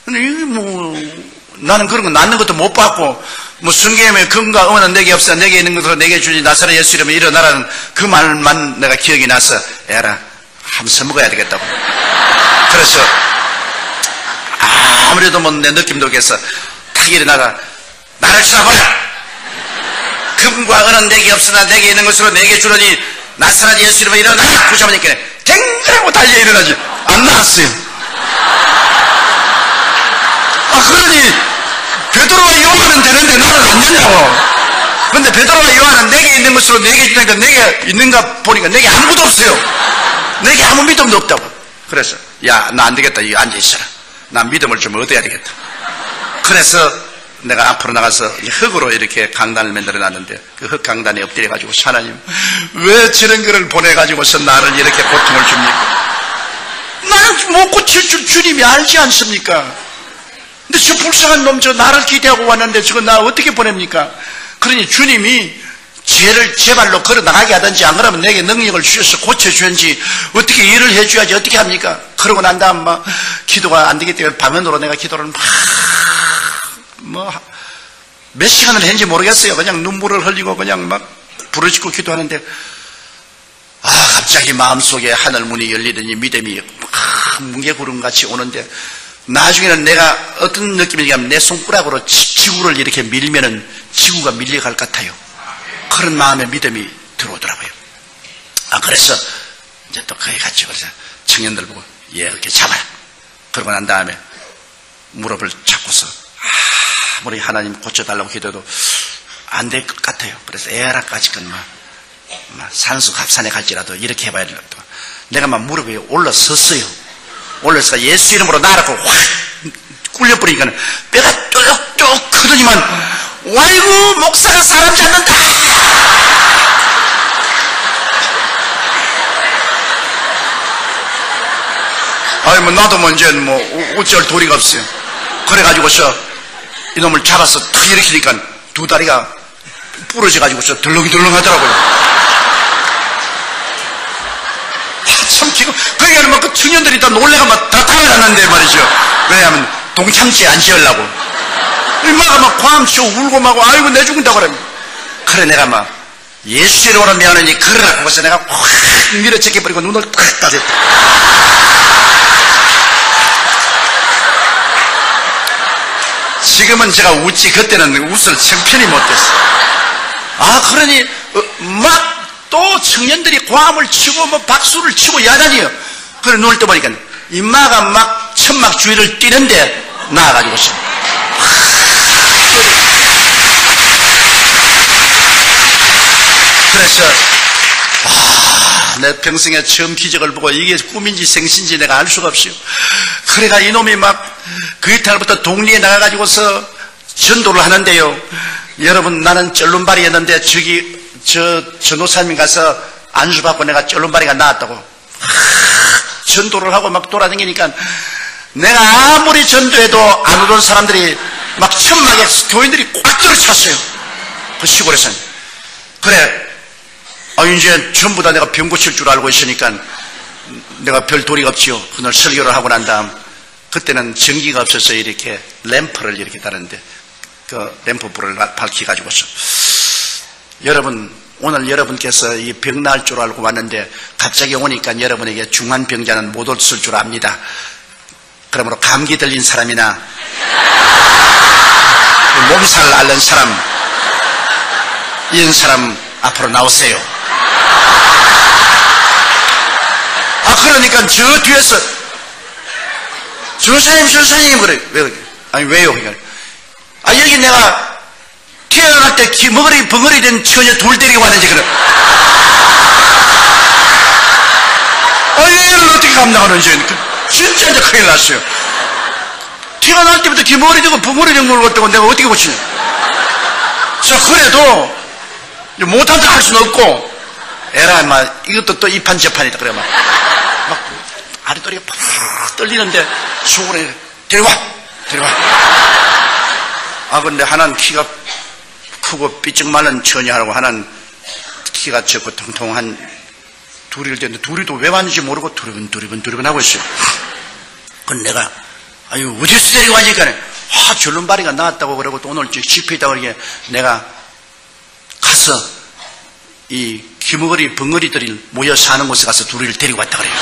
근데 이게 뭐 나는 그런 거 낫는 것도 못 봤고 뭐 성경에 금과 은은 내게 없어 내게 있는 것으로 내게 주니 나사렛 예수 이름에 일어나라는 그 말만 내가 기억이 나서 에라 한번 써먹어야 되겠다고. 그래서 아무래도 뭐 내 느낌도 겠어 탁 일어나가 나를 쳐다보라. 금과 은은 내게 없으나 내게 있는 것으로 내게 주려니 나사렛 예수 이름에 일어나라. 붙잡으니까 댕그라고 달려 일어나지 안 나왔어요. 그러니 베드로와 요한은 되는데 나는 안 되냐고. 근데 베드로와 요한은 내게 있는 것으로 내게 주니까 내게 있는가 보니까 내게 아무것도 없어요. 내게 아무 믿음도 없다고. 그래서 야 나 안 되겠다. 여기 앉아있어라. 난 믿음을 좀 얻어야 되겠다. 그래서 내가 앞으로 나가서 흙으로 이렇게 강단을 만들어 놨는데 그 흙 강단에 엎드려 가지고 하나님 왜 저런 거를 보내가지고서 나를 이렇게 고통을 줍니까? 나는 못 고칠 줄 주님이 알지 않습니까? 근데 저 불쌍한 놈 저 나를 기대하고 왔는데 저거 나 어떻게 보냅니까? 그러니 주님이 죄를 제 발로 걸어 나가게 하든지 안 그러면 내게 능력을 주셔서 고쳐주는지 어떻게 일을 해줘야지 어떻게 합니까? 그러고 난 다음 막 기도가 안 되기 때문에 방언으로 내가 기도를 막 몇 시간을 했는지 모르겠어요. 그냥 눈물을 흘리고 그냥 막 부르짖고 기도하는데 갑자기 마음속에 하늘문이 열리더니 믿음이 뭉게구름같이 오는데 나중에는 내가 어떤 느낌이냐면 내 손가락으로 지구를 이렇게 밀면은 지구가 밀려갈 것 같아요. 그런 마음의 믿음이 들어오더라고요. 그래서 이제 또 거기 갔죠. 그래서 청년들 보고 이렇게 잡아라. 그러고 난 다음에 무릎을 잡고서 아무리 하나님 고쳐달라고 기도해도 안 될 것 같아요. 그래서 에라까지건 막 산수갑산에 갈지라도 이렇게 해봐야 된다. 내가 막 무릎 위에 올라섰어요. 올라서 예수 이름으로 나라고 확 굴려버리니까 뼈가 뚝뚝 크더니만 와이고 목사가 사람 잡는다. 아니 뭐 나도 뭐 이제 뭐 어쩔 도리가 없어요. 그래가지고서 이놈을 잡아서 탁 일으키니까 두 다리가 부러져가지고서 덜렁덜렁 하더라고요. 참 기고 그러니까 막 그 청년들이 다 놀래가 막 다 달아났는데 말이죠. 왜냐하면 동참지에 안 지으려고 엄마가 막 과음치고 울고 막 아이고 내 죽는다고 그래. 그래 내가 막 예수 이름으로 미안하니 그러라고 해서 내가 확 밀어제껴버리고 눈을 탁 따졌다. 지금은 제가 웃지 그때는 웃을 형편이 못됐어. 그러니 막 또 청년들이 과음을 치고 뭐 박수를 치고 야단이요. 그래 눈을 떠보니까 임마가 막 천막 주위를 뛰는데 나와가지고서 그래서 내 평생에 처음 기적을 보고 이게 꿈인지 생신지 내가 알 수가 없어요. 그래가 이놈이 막 그 이탈부터 동리에 나가가지고서 전도를 하는데요. 여러분 나는 쩔눈발이였는데 저기 전도사님 가서 안수받고 내가 쩔눈발이가 나왔다고 전도를 하고 막 돌아다니니까 내가 아무리 전도해도 안 오던 사람들이 막 천막에 교인들이 꽉 들어찼어요. 그 시골에서는. 그래 이제 전부 다 내가 병 고칠 줄 알고 있으니까 내가 별 도리가 없지요. 그날 설교를 하고 난 다음 그때는 전기가 없어서 이렇게 램프를 이렇게 달았는데 그 램프불을 밝혀가지고서 여러분 오늘 여러분께서 이 병 나을 줄 알고 왔는데 갑자기 오니까 여러분에게 중한 병자는 못 없을 줄 압니다. 그러므로 감기 들린 사람이나 몸살 앓는 사람 이런 사람 앞으로 나오세요. 그러니까 저 뒤에서 조사님 그래. 왜요? 여기 내가 태어날 때 벙어리 된 처녀 둘 데리고 왔는지 그래. 얘를 어떻게 감당하는지 진짜 이제 큰일 났어요. 태어날 때부터 기머리 되고 벙어리 된 걸 갖다가 내가 어떻게 고치냐. 자 그래도 못한다 할 수는 없고 에라 막 이것도 또 이판저판이다 그래 막 아랫도리가 팍 떨리는데 속으로 데려와 근데 하나는 키가 크고 삐쩍 마른 처녀하고 하나는 키가 적고 통통한 둘이를 됐는데 둘이도 왜 왔는지 모르고 두리번 하고 있어요. 그건 내가 어디서 데리고 왔니까 절름발이가 나왔다고 그러고 또 오늘 집회 있다고 그러게 내가 가서 이 기머거리 벙어리들이 모여 사는 곳에 가서 둘이를 데리고 왔다 그래요.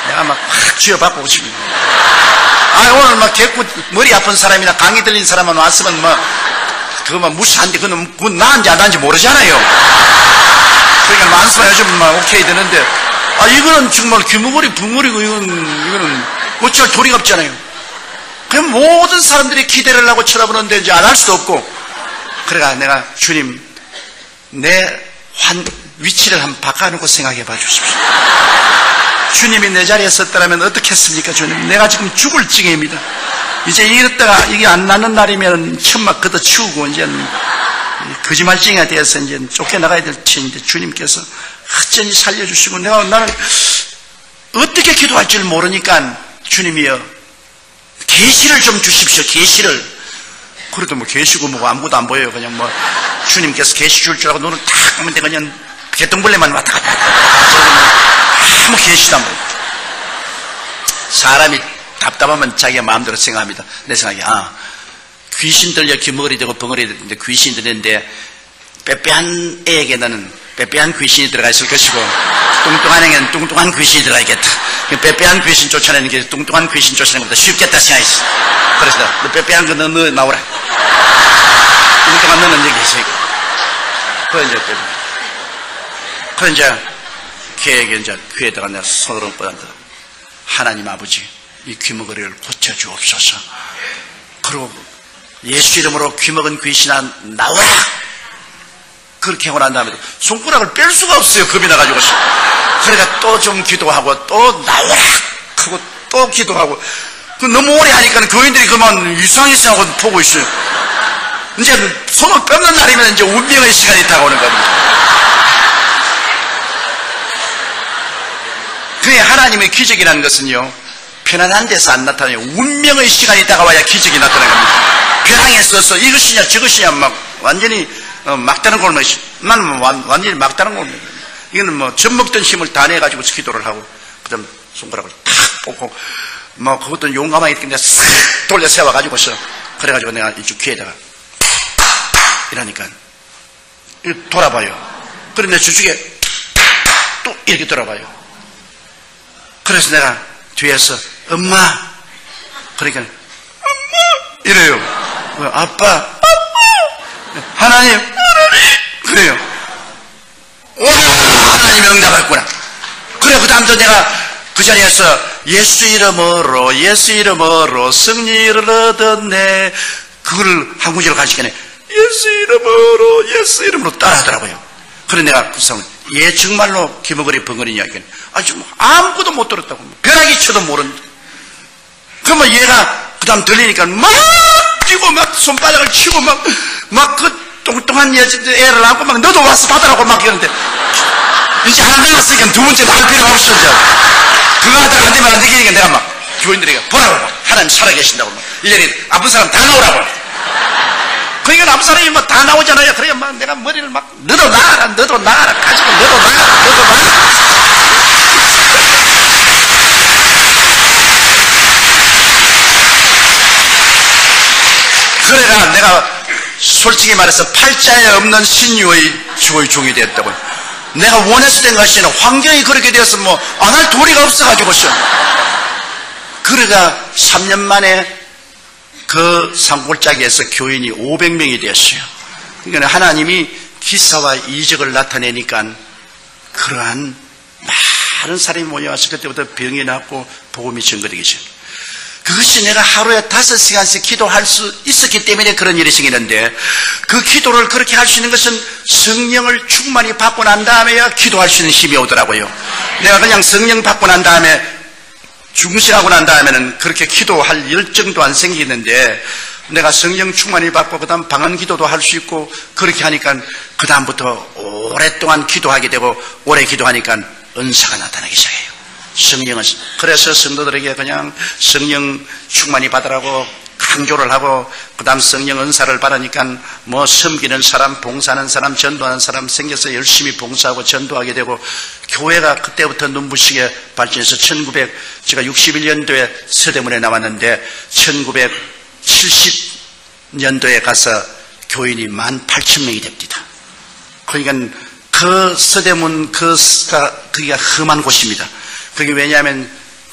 내가 막 쥐어받고 오십니다. 오늘 막 개꾸 머리 아픈 사람이나 감기 들린 사람만 왔으면 그거만 무시한데 그건 나은지 안 나은지 모르잖아요. 그러니까 만수만 해주면 막 오케이 되는데 이거는 정말 기머거리 벙어리고 이거는 어쩔 도리가 없잖아요. 그럼 모든 사람들이 기대를 하고 쳐다보는데 이제 안 할 수도 없고 그래가 내가 주님 내 위치를 한번 바꿔놓고 생각해 봐 주십시오. 주님이 내 자리에 섰더라면 어떻게 했습니까? 주님 내가 지금 죽을 징입니다. 이제 이랬다가 이게 안 나는 날이면 천막 걷어치우고 이제 거짓말쟁이가 되어서 이제 쫓겨나가야 될 터인데 주님께서 어쩐지 살려주시고 나는 어떻게 기도할 줄 모르니까 주님이여 계시를 좀 주십시오. 계시를. 그래도 뭐 계시고 뭐고 아무것도 안 보여요. 그냥 뭐 주님께서 계시 줄 줄 알고 눈을 탁 하면 그냥 개똥벌레만 왔다 갔다 아무 계시도 안 보여. 사람이 답답하면 자기가 마음대로 생각합니다. 내 생각에 귀신 들려 기머거리 되고 벙어리 되는데 귀신이 들리는데 빼빼한 애에게는 빼빼한 귀신이 들어가 있을 것이고 뚱뚱한 애에게는 뚱뚱한 귀신이 들어가겠다. 빼빼한 귀신 쫓아내는 게 뚱뚱한 귀신 쫓아내는 것보다 쉽겠다 생각했어. 그래서 너 빼빼한 거 너 나오라. 뚱뚱한 너는 여기 있어. 그거 이제 그래 이제 걔에게 이제 귀에다가 내가 손으로 뻗었다. 하나님 아버지, 이 귀머거리를 고쳐주옵소서. 그리고 예수 이름으로 귀먹은 귀신아 나와라. 그렇게 하고 난 다음에 손가락을 뺄 수가 없어요. 겁이 나가지고. 그러니까 또 좀 기도하고 또 나와라 하고 또 기도하고. 너무 오래 하니까 교인들이 그만 이상하게 생각하고 보고 있어요. 이제 손을 뺏는 날이면 이제 운명의 시간이 다가오는 겁니다. 그게 하나님의 기적이라는 것은요, 편안한 데서 안 나타나요. 운명의 시간이 다가와야 기적이 나타나는 겁니다. 벼랑에 서서 이것이냐 저것이냐 막 완전히 막다른 골목이, 나는 완전히 막다른 골목. 이거는 뭐 젖먹던 힘을 다 내가지고 기도를 하고, 그 다음 손가락을 탁 뽑고, 뭐 그것도 용감하게 그냥 싹 돌려 세워가지고서, 그래가지고 내가 이쪽 귀에다가 이러니까 돌아봐요. 그런데 저쪽에 또 이렇게 돌아봐요. 그래서 내가 뒤에서 엄마, 그러니까 엄마 이래요. 아빠, 하나님, 그래요. 와, 하나님이 응답했구나. 그래, 그 다음부터 내가 그 자리에서 예수 이름으로 승리를 얻었네. 그걸 한 구절 가시겠네. 예수 이름으로 따라하더라고요. 그래, 내가 그 사람을, 얘 정말로 귀머거리 벙거리냐. 아주 아무것도 못 들었다고. 벼락이 쳐도 모른다. 그러면 얘가 그 다음 들리니까 막 뛰고 막 손바닥을 치고 막 그 뚱뚱한 애를 안고 막 너도 와서 받으라고 막 이러는데, 이제 하나 들었으니까 두 번째 말 필요 없어. 이제 그거 하다가 안 되면 안 되니까 내가 막 교인들에게 보라고, 하나님 살아계신다고, 이 자리에 아픈 사람 다 나오라고. 그러니까 아픈 사람이 막 다 나오잖아요. 그러니까 막 내가 머리를 막 너도 나가라 가지고 너도 나가라. 그래가 내가 솔직히 말해서 팔자에 없는 신유의 주의 종이 되었다고. 내가 원해서 된 것이 아니라 환경이 그렇게 되어서 뭐 안 할 도리가 없어가지고서. 그래가 3년 만에 그 산골짜기에서 교인이 500명이 되었어요. 그러니까 하나님이 기사와 이적을 나타내니까 그러한 많은 사람이 모여와서 그때부터 병이 낫고 복음이 전거되기 시작해요. 그것이 내가 하루에 5시간씩 기도할 수 있었기 때문에 그런 일이 생기는데, 그 기도를 그렇게 할 수 있는 것은 성령을 충만히 받고 난 다음에야 기도할 수 있는 힘이 오더라고요. 내가 그냥 성령 받고 난 다음에 중신하고 난 다음에는 그렇게 기도할 열정도 안 생기는데, 내가 성령 충만히 받고 그 다음 방언 기도도 할 수 있고 그렇게 하니까 그 다음부터 오랫동안 기도하게 되고, 오래 기도하니까 은사가 나타나기 시작해요. 성령은. 그래서 성도들에게 그냥 성령 충만히 받으라고 강조를 하고, 그 다음 성령 은사를 받으니까 뭐 섬기는 사람, 봉사하는 사람, 전도하는 사람 생겨서 열심히 봉사하고 전도하게 되고, 교회가 그때부터 눈부시게 발전해서 제가 61년도에 서대문에 나왔는데 1970년도에 가서 교인이 18,000명이 됩니다. 그러니까 그 서대문 그게 험한 곳입니다. 그게 왜냐하면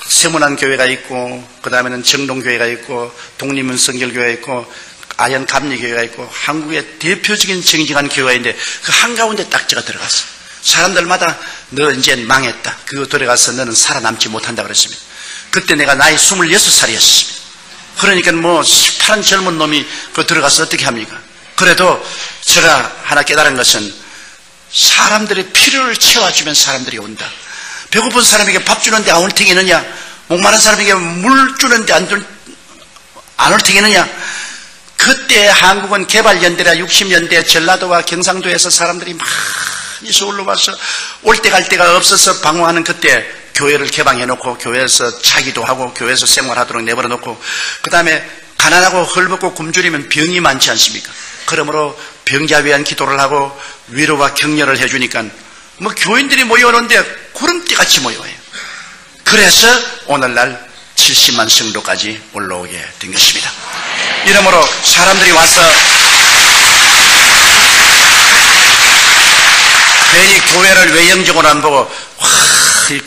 세문안 교회가 있고, 그 다음에는 정동교회가 있고, 독립문성결교회가 있고, 아현감리교회가 있고, 한국의 대표적인 정직한 교회인데 그 한가운데 딱 제가 들어갔어요. 사람들마다 너 이제 망했다, 그거 들어가서 너는 살아남지 못한다 그랬습니다. 그때 내가 나이 26살이었습니다. 그러니까 뭐 파란 젊은 놈이 그 들어가서 어떻게 합니까? 그래도 제가 하나 깨달은 것은 사람들의 필요를 채워주면 사람들이 온다. 배고픈 사람에게 밥 주는데 안 올 테겠느냐? 목마른 사람에게 물 주는데 안 올 테겠느냐? 그때 한국은 개발연대라 60년대 전라도와 경상도에서 사람들이 많이 서울로 와서 올 때 갈 데가 없어서 방황하는 그때 교회를 개방해놓고 교회에서 차기도 하고 교회에서 생활하도록 내버려놓고, 그 다음에 가난하고 헐벗고 굶주리면 병이 많지 않습니까? 그러므로 병자 위한 기도를 하고 위로와 격려를 해주니까 뭐 교인들이 모여오는데 구름띠같이 모여와요. 그래서 오늘날 70만 성도까지 올라오게 된 것입니다. 이러므로 사람들이 와서 괜히 교회를 외형적으로 안 보고 와,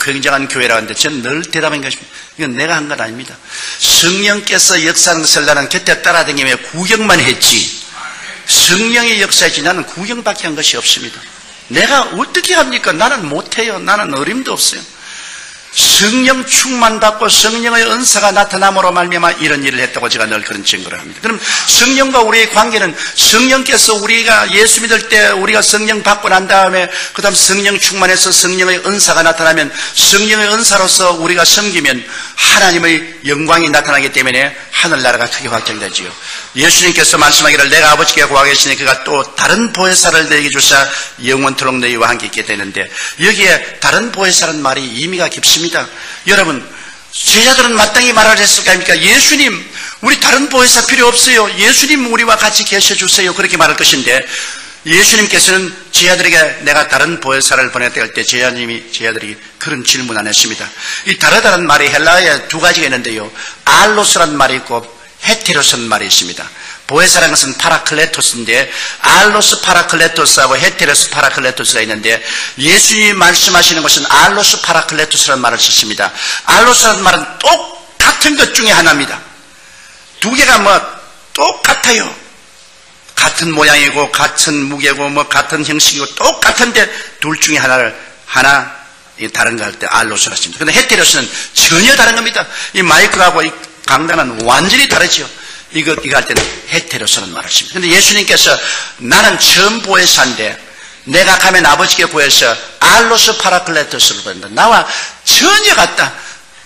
굉장한 교회라고 하는데 저는 늘 대답한 것입니다. 이건 내가 한 건 아닙니다. 성령께서 역사하는 것을 나는 곁에 따라다니며 구경만 했지, 성령의 역사이지 나는 구경밖에 한 것이 없습니다. 내가 어떻게 합니까? 나는 못해요. 나는 어림도 없어요. 성령 충만받고 성령의 은사가 나타남으로 말미암아 이런 일을 했다고 제가 늘 그런 증거를 합니다. 그럼 성령과 우리의 관계는 성령께서 우리가 예수 믿을 때 우리가 성령 받고 난 다음에 그 다음 성령 충만해서 성령의 은사가 나타나면 성령의 은사로서 우리가 섬기면 하나님의 영광이 나타나기 때문에 하늘나라가 크게 확장되지요. 예수님께서 말씀하기를 내가 아버지께 구하겠으니 그가 또 다른 보혜사를 너희에게 주사 영원토록 너희와 함께 있게 되는데, 여기에 다른 보혜사라는 말이 의미가 깊습니다. 여러분, 제자들은 마땅히 말을 했을 거 아닙니까? 예수님, 우리 다른 보혜사 필요 없어요. 예수님 우리와 같이 계셔주세요. 그렇게 말할 것인데, 예수님께서는 제자들에게 내가 다른 보혜사를 보냈다 할 때 제자들이 그런 질문 안 했습니다. 이 다르다는 말이 헬라어에 두 가지가 있는데요, 알로스라는 말이 있고 헤테로스라는 말이 있습니다. 보혜사라는 것은 파라클레토스인데, 알로스 파라클레토스하고 헤테로스 파라클레토스가 있는데, 예수님이 말씀하시는 것은 알로스 파라클레토스라는 말을 썼습니다. 알로스라는 말은 똑같은 것 중에 하나입니다. 두 개가 똑같아요. 같은 모양이고 같은 무게고 같은 형식이고 똑같은데 둘 중에 하나 다른 거 할 때 알로스라 했습니다. 그런데 헤테로스는 전혀 다른 겁니다. 이 마이크하고 이 강단은 완전히 다르죠. 이거 할 때는 헤테로스라는 말을 했습니다. 그런데 예수님께서 나는 처음 보혜사인데 내가 가면 아버지께 구해서 알로스 파라클레토스를 보낸다. 나와 전혀 같다.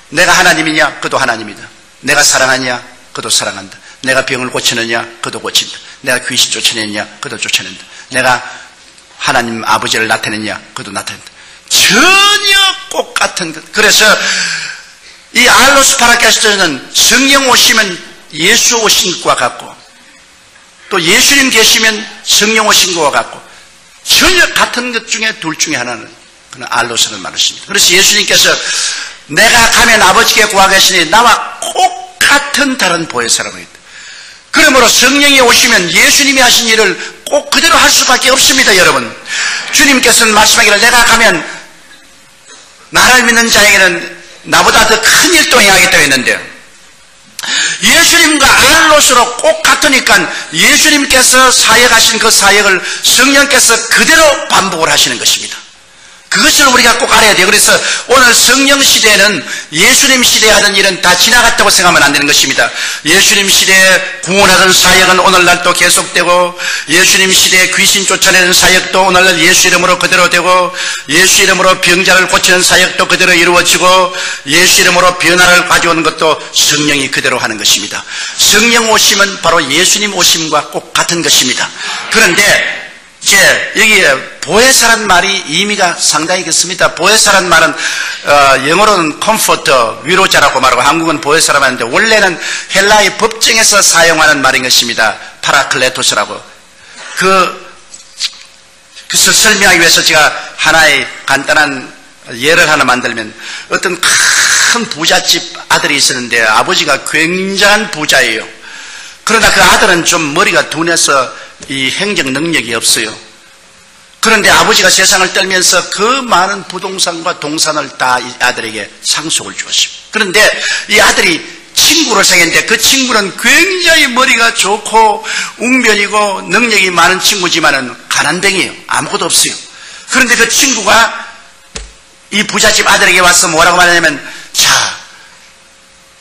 내가 하나님이냐? 그도 하나님이다. 내가 사랑하냐? 그도 사랑한다. 내가 병을 고치느냐? 그도 고친다. 내가 귀신 쫓아내느냐? 그도 쫓아낸다. 내가 하나님 아버지를 나타내느냐? 그도 나타낸다. 전혀 똑같은 것. 그래서 이 알로스 파라클레토스는 성령 오시면 예수 오신 것과 같고, 또 예수님 계시면 성령 오신 것과 같고, 전혀 같은 것 중에 둘 중에 하나는 그는 알로스라는 말을 씁니다. 그래서 예수님께서 내가 가면 아버지께 구하겠으니 나와 똑같은 다른 보혜사라고 했다. 그러므로 성령이 오시면 예수님이 하신 일을 꼭 그대로 할 수밖에 없습니다. 여러분, 주님께서는 말씀하기를 내가 가면 나를 믿는 자에게는 나보다 더 큰 일도 행하겠다고 했는데, 예수님과 알로스로 꼭 같으니까 예수님께서 사역하신 그 사역을 성령께서 그대로 반복을 하시는 것입니다. 그것을 우리가 꼭 알아야 돼요. 그래서 오늘 성령 시대에는 예수님 시대에 하던 일은 다 지나갔다고 생각하면 안 되는 것입니다. 예수님 시대에 구원하던 사역은 오늘날도 계속되고, 예수님 시대에 귀신 쫓아내는 사역도 오늘날 예수 이름으로 그대로 되고, 예수 이름으로 병자를 고치는 사역도 그대로 이루어지고, 예수 이름으로 변화를 가져오는 것도 성령이 그대로 하는 것입니다. 성령 오심은 바로 예수님 오심과 꼭 같은 것입니다. 그런데 이제 여기에 보혜사란 말이 의미가 상당히 깊습니다. 보혜사란 말은 영어로는 컴포터, 위로자라고 말하고 한국은 보혜사라고 하는데, 원래는 헬라의 법정에서 사용하는 말인 것입니다. 파라클레토스라고. 그것을 설명하기 위해서 제가 하나의 간단한 예를 하나 만들면, 어떤 큰 부잣집 아들이 있었는데 아버지가 굉장한 부자예요. 그러나 그 아들은 좀 머리가 둔해서 이 행정 능력이 없어요. 그런데 아버지가 세상을 떨면서 그 많은 부동산과 동산을 다 이 아들에게 상속을 주었습니다. 그런데 이 아들이 친구를 생겼는데, 그 친구는 굉장히 머리가 좋고 웅변이고 능력이 많은 친구지만은 가난뱅이에요. 아무것도 없어요. 그런데 그 친구가 이 부잣집 아들에게 와서 뭐라고 말하냐면,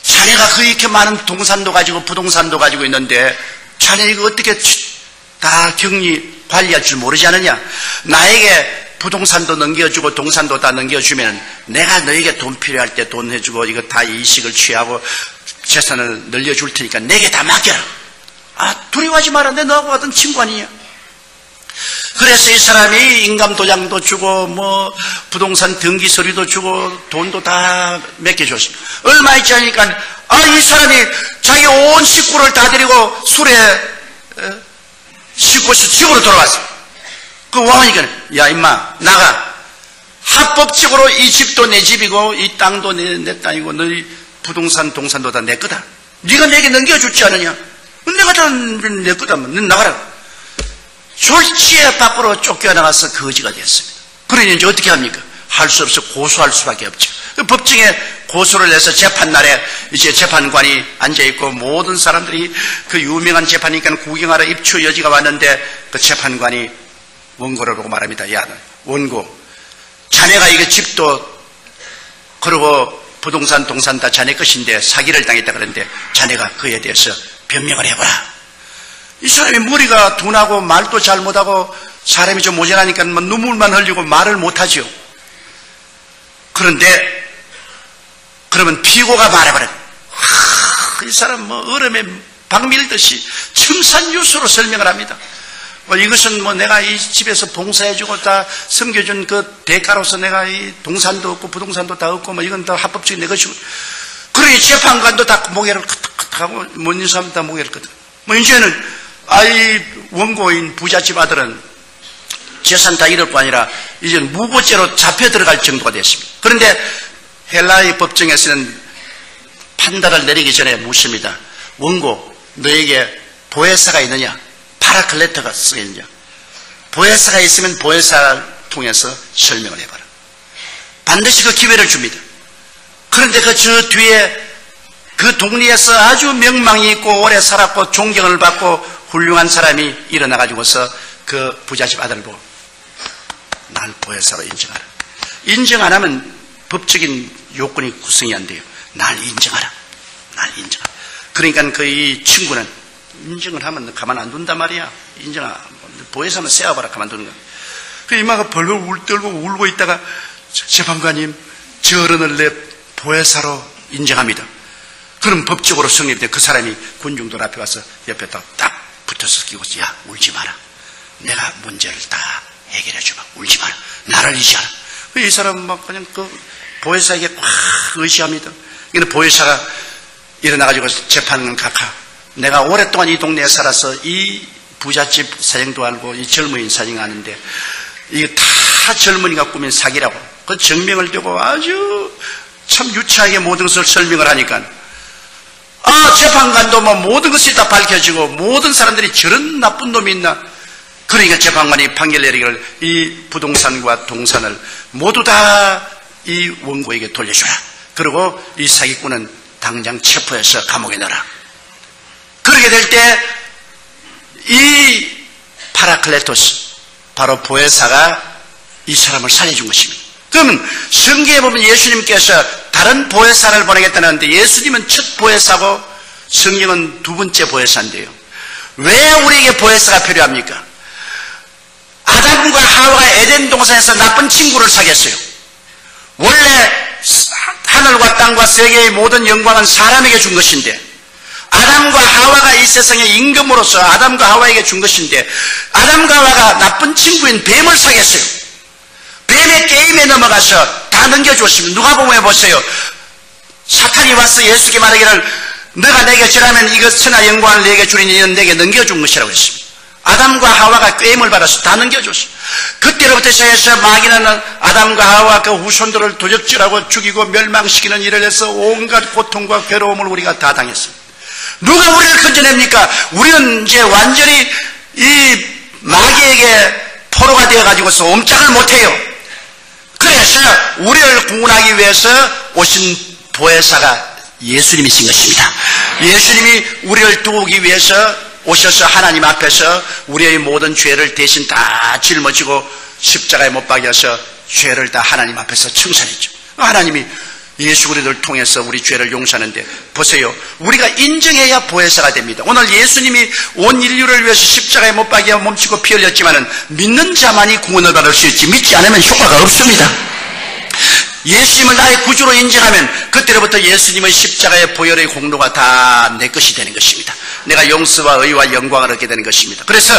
자네가 이렇게 많은 동산도 가지고 부동산도 가지고 있는데 자네 이거 어떻게 다 격리 관리할 줄 모르지 않느냐? 나에게 부동산도 넘겨주고 동산도 다 넘겨주면 내가 너에게 돈 필요할 때 돈 해주고 이거 다 이식을 취하고 재산을 늘려줄 테니까 내게 다 맡겨라. 두려워하지 마라. 내 너하고 같은 친구 아니냐? 그래서 이 사람이 인감도장도 주고 부동산 등기 서류도 주고 돈도 다 맡겨줬습니다. 얼마 있지 않으니까 이 사람이 자기 온 식구를 다 데리고 술에 싣고서 집으로 돌아왔어. 그 왕이니까 야 임마 나가. 합법적으로 이 집도 내 집이고 이 땅도 내 땅이고 너희 부동산 동산도 다 내 거다. 네가 내게 넘겨줬지 않느냐? 내가 다 내 거다. 넌 나가라. 졸지에 밖으로 쫓겨나가서 거지가 됐습니다. 그러니 이제 어떻게 합니까? 할 수 없어 고소할 수밖에 없죠. 법정에 고소를 해서 재판날에 이제 재판관이 앉아있고 모든 사람들이 그 유명한 재판이니까 구경하러 입추 여지가 왔는데, 그 재판관이 원고를 보고 말합니다. 야, 원고, 자네가 이게 집도 그리고 부동산, 동산 다 자네 것인데 사기를 당했다 그러는데 자네가 그에 대해서 변명을 해보라. 이 사람이 머리가 둔하고 말도 잘 못하고 사람이 좀 모자라니까 눈물만 흘리고 말을 못하죠. 그런데 그러면 피고가 말해버려. 이 사람 뭐 얼음에 박 밀듯이 첨산유수로 설명을 합니다. 이것은 내가 이 집에서 봉사해주고 다 섬겨준 그 대가로서 내가 이 동산도 없고 부동산도 다 없고 이건 다 합법적인 내 것이고. 그러니 재판관도 다 모개를 하고 못 있는 사람도 다 모개를 끄덕. 이제는 이 원고인 부잣집 아들은 재산 다 잃을 뿐 아니라 이제 무고죄로 잡혀 들어갈 정도가 됐습니다. 그런데 헬라의 법정에서는 판단을 내리기 전에 묻습니다. 원고, 너에게 보혜사가 있느냐? 파라클레토가 쓰겠느냐? 보혜사가 있으면 보혜사를 통해서 설명을 해봐라. 반드시 그 기회를 줍니다. 그런데 저 뒤에 그 동리에서 아주 명망이 있고 오래 살았고 존경을 받고 훌륭한 사람이 일어나가지고서 그 부잣집 아들을 보고 날 보혜사로 인정하라. 인정 안 하면 법적인 요건이 구성이 안 돼요. 날 인정하라. 날 인정하라. 그러니까 이 친구는 인정을 하면 가만 안 둔단 말이야. 보혜사는 세워봐라. 가만 두는 거야. 그 이마가 벌벌 떨고 울고 있다가 재판관님, 저 어른을 내 보혜사로 인정합니다. 그럼 법적으로 성립돼. 그 사람이 군중들 앞에 가서 옆에 딱 붙어서 끼고, 야, 울지 마라. 내가 문제를 다 해결해 주마. 울지 마라. 나를 의지하라. 이 사람은 막 그냥 그 보혜사에게 꽉 의지합니다. 이는 보혜사가 일어나가지고 재판은 각하. 내가 오랫동안 이 동네에 살아서 이 부잣집 사정도 알고 이 젊은이 사정 아는데 이게 다 젊은이가 꾸민 사기라고 그 증명을 대고 아주 참 유치하게 모든 것을 설명을 하니까 재판관도 모든 것이 다 밝혀지고 모든 사람들이 저런 나쁜 놈이 있나. 그러니까 재판관이 판결 내리기를 이 부동산과 동산을 모두 다 이 원고에게 돌려주라. 그리고 이 사기꾼은 당장 체포해서 감옥에 넣어라. 그렇게 될 때 이 파라클레토스, 바로 보혜사가 이 사람을 살려준 것입니다. 그러면 성경에 보면 예수님께서 다른 보혜사를 보내겠다는데 예수님은 첫 보혜사고 성경은 두 번째 보혜사인데요. 왜 우리에게 보혜사가 필요합니까? 아담과 하와가 에덴 동산에서 나쁜 친구를 사귀었어요. 원래 하늘과 땅과 세계의 모든 영광은 사람에게 준 것인데 아담과 하와가 이 세상의 임금으로서 아담과 하와에게 준 것인데 아담과 하와가 나쁜 친구인 뱀을 사귀었어요. 뱀의 게임에 넘어가서 다 넘겨줬습니다. 누가복음에 보세요. 사탄이 와서 예수께 말하기를 너가 내게 절하면 이것 천하 영광을 내게 주리니 이는 내게 넘겨준 것이라고 했습니다. 아담과 하와가 게임을 받아서 다 넘겨줬어요. 그때로부터 시작해서 마귀는 아담과 하와 그 후손들을 도적질하고 죽이고 멸망시키는 일을 해서 온갖 고통과 괴로움을 우리가 다 당했습니다. 누가 우리를 건져냅니까? 우리는 이제 완전히 이 마귀에게 포로가 되어가지고서 옴짝을 못해요. 그래서 우리를 구원하기 위해서 오신 보혜사가 예수님이신 것입니다. 예수님이 우리를 도우기 위해서 오셔서 하나님 앞에서 우리의 모든 죄를 대신 다 짊어지고 십자가에 못 박여서 죄를 다 하나님 앞에서 청산했죠. 하나님이 예수 그리스도를 통해서 우리 죄를 용서하는데 보세요. 우리가 인정해야 보혜사가 됩니다. 오늘 예수님이 온 인류를 위해서 십자가에 못 박여 몸치고 피 흘렸지만은 믿는 자만이 구원을 받을 수 있지 믿지 않으면 효과가 없습니다. 예수님을 나의 구주로 인정하면 그때로부터 예수님의 십자가의 보혈의 공로가 다 내 것이 되는 것입니다. 내가 용서와 의와 영광을 얻게 되는 것입니다. 그래서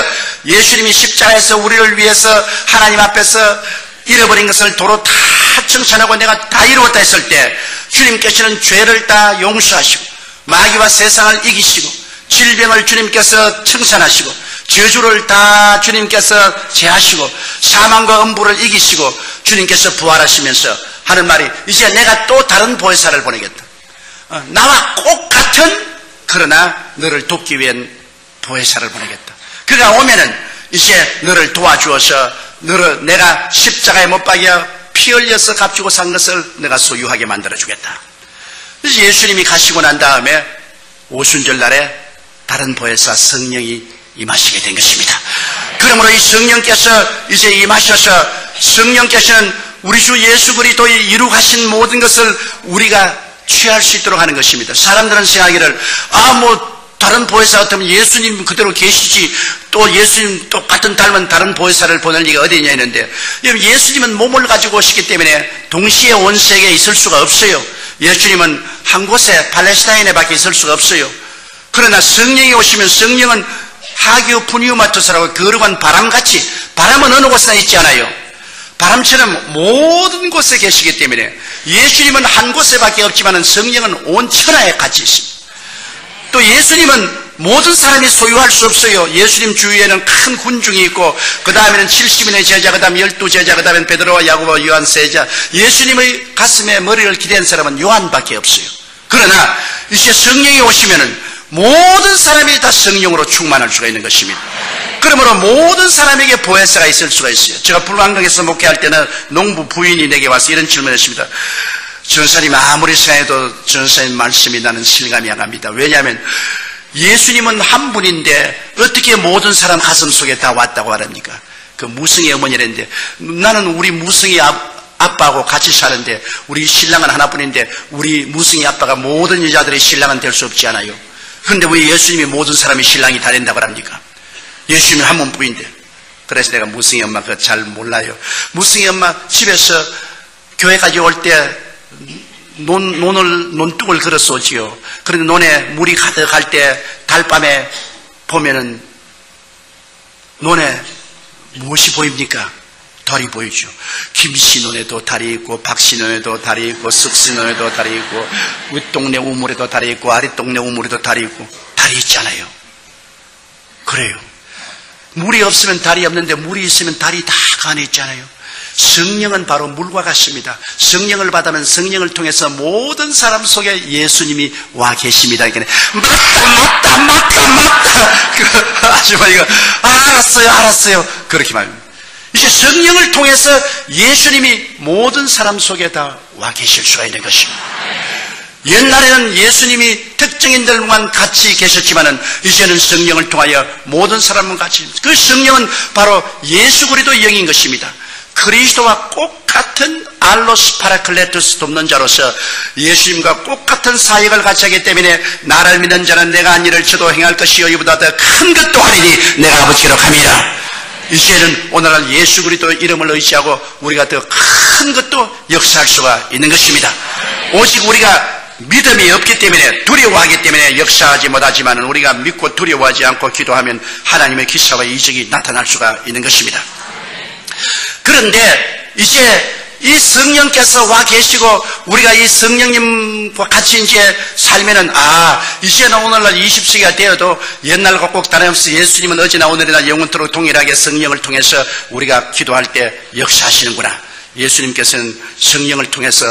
예수님이 십자가에서 우리를 위해서 하나님 앞에서 잃어버린 것을 도로 다 청산하고 내가 다 이루었다 했을 때 주님께서는 죄를 다 용서하시고 마귀와 세상을 이기시고 질병을 주님께서 청산하시고 저주를 다 주님께서 제하시고 사망과 음부를 이기시고 주님께서 부활하시면서 하는 말이 이제 내가 또 다른 보혜사를 보내겠다. 나와 꼭 같은 그러나 너를 돕기 위한 보혜사를 보내겠다. 그가 오면은 이제 너를 도와주어서 너를 내가 십자가에 못 박여 피 흘려서 값주고 산 것을 내가 소유하게 만들어주겠다. 그래서 예수님이 가시고 난 다음에 오순절 날에 다른 보혜사 성령이 임하시게 된 것입니다. 그러므로 이 성령께서 이제 임하셔서 성령께서는 우리 주 예수 그리스도의 이룩하신 모든 것을 우리가 취할 수 있도록 하는 것입니다. 사람들은 생각하기를 다른 보혜사 같으면 예수님 그대로 계시지 또 예수님 똑같은 닮은 다른 보혜사를 보낼 리가 어디 있냐 했는데, 예수님은 몸을 가지고 오시기 때문에 동시에 온 세계에 있을 수가 없어요. 예수님은 한 곳에 팔레스타인에 밖에 있을 수가 없어요. 그러나 성령이 오시면 성령은 하기오 푸니우마토스라고 거룩한 바람같이, 바람은 어느 곳에나 있지 않아요. 바람처럼 모든 곳에 계시기 때문에 예수님은 한 곳에 밖에 없지만 성령은 온 천하에 같이 있습니다. 또 예수님은 모든 사람이 소유할 수 없어요. 예수님 주위에는 큰 군중이 있고 그 다음에는 70인의 제자, 그 다음 12제자, 그 다음에 베드로와 야고보, 요한 세자. 예수님의 가슴에 머리를 기댄 사람은 요한밖에 없어요. 그러나 이제 성령이 오시면은 모든 사람이 다 성령으로 충만할 수가 있는 것입니다. 그러므로 모든 사람에게 보혜사가 있을 수가 있어요. 제가 불광동에서 목회할 때는 농부 부인이 내게 와서 이런 질문을 했습니다. 전사님, 아무리 생각해도 전사님 말씀이 나는 실감이 안 갑니다. 왜냐하면 예수님은 한 분인데 어떻게 모든 사람 가슴 속에 다 왔다고 말합니까? 그 무성의 어머니랬는데, 나는 우리 무성의 아빠하고 같이 사는데 우리 신랑은 하나뿐인데 우리 무성의 아빠가 모든 여자들의 신랑은 될 수 없지 않아요? 그런데 왜 예수님이 모든 사람이 신랑이 다 된다고 합니까? 예수님은 한 분뿐인데. 그래서 내가 무성의 엄마 그거 잘 몰라요. 무성의 엄마 집에서 교회까지 올 때 논둑을 걸어서 오지요. 그런데 논에 물이 가득할 때 달밤에 보면은 논에 무엇이 보입니까? 달이 보이죠. 김씨 논에도 달이 있고, 박씨 논에도 달이 있고, 쓱씨 논에도 달이 있고, 윗동네 우물에도 달이 있고, 아랫동네 우물에도 달이 있고, 달이 있잖아요. 그래요. 물이 없으면 달이 없는데 물이 있으면 달이 다 안에 있잖아요. 성령은 바로 물과 같습니다. 성령을 받으면 성령을 통해서 모든 사람 속에 예수님이 와 계십니다. 그러니까 맞다. 그 아주머니가 알았어요. 그렇게 말합니다. 이제 성령을 통해서 예수님이 모든 사람 속에 다 와 계실 수가 있는 것입니다. 옛날에는 예수님이 특정인들만 같이 계셨지만은 이제는 성령을 통하여 모든 사람은 같이, 그 성령은 바로 예수 그리스도의 영인 것입니다. 그리스도와 똑같은 알로스 파라클레토스 돕는 자로서 예수님과 똑같은 사역을 같이 하기 때문에 나를 믿는 자는 내가 한 일을 저도 행할 것이요 이보다 더 큰 것도 하리니 내가 아버지께로 감이라. 이제는 오늘날 예수 그리스도의 이름을 의지하고 우리가 더 큰 것도 역사할 수가 있는 것입니다. 오직 우리가 믿음이 없기 때문에, 두려워하기 때문에 역사하지 못하지만 우리가 믿고 두려워하지 않고 기도하면 하나님의 기사와 이적이 나타날 수가 있는 것입니다. 그런데 이제 이 성령께서 와 계시고 우리가 이 성령님과 같이 이제 살면은 이제는 오늘날 20세기가 되어도 옛날과 꼭 다름없이 예수님은 어제나 오늘이나 영원토록 동일하게 성령을 통해서 우리가 기도할 때 역사하시는구나. 예수님께서는 성령을 통해서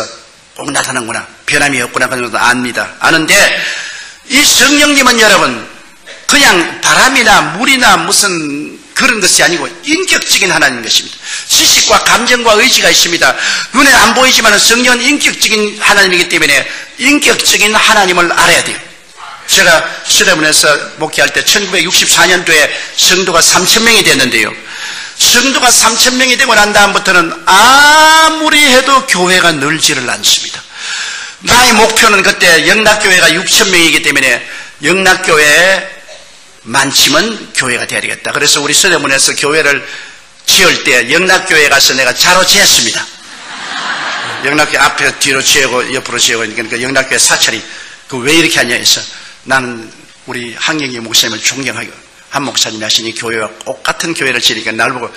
꼭 나타나는구나. 변함이 없구나. 그런 것도 압니다. 아는데 이 성령님은 여러분 그냥 바람이나 물이나 무슨 그런 것이 아니고 인격적인 하나님인 것입니다. 지식과 감정과 의지가 있습니다. 눈에 안 보이지만 성령은 인격적인 하나님이기 때문에 인격적인 하나님을 알아야 돼요. 제가 서대문에서 목회할 때 1964년도에 성도가 3,000명이 됐는데요. 성도가 3,000명이 되고 난 다음부터는 아무리 해도 교회가 늘지를 않습니다. 나의 목표는 그때 영락교회가 6,000명이기 때문에 영락교회에 많지만 교회가 돼야 되겠다. 그래서 우리 서대문에서 교회를 지을 때 영락교회에 가서 내가 자로 지었습니다. 영락교회 앞에 뒤로 지우고 옆으로 지우고, 그러니까 영락교회 사찰이 왜 이렇게 하냐 해서 나는 우리 한경희 목사님을 존경하고 한 목사님이 하시니 교회와 똑같은 교회를 지으니까 날 보고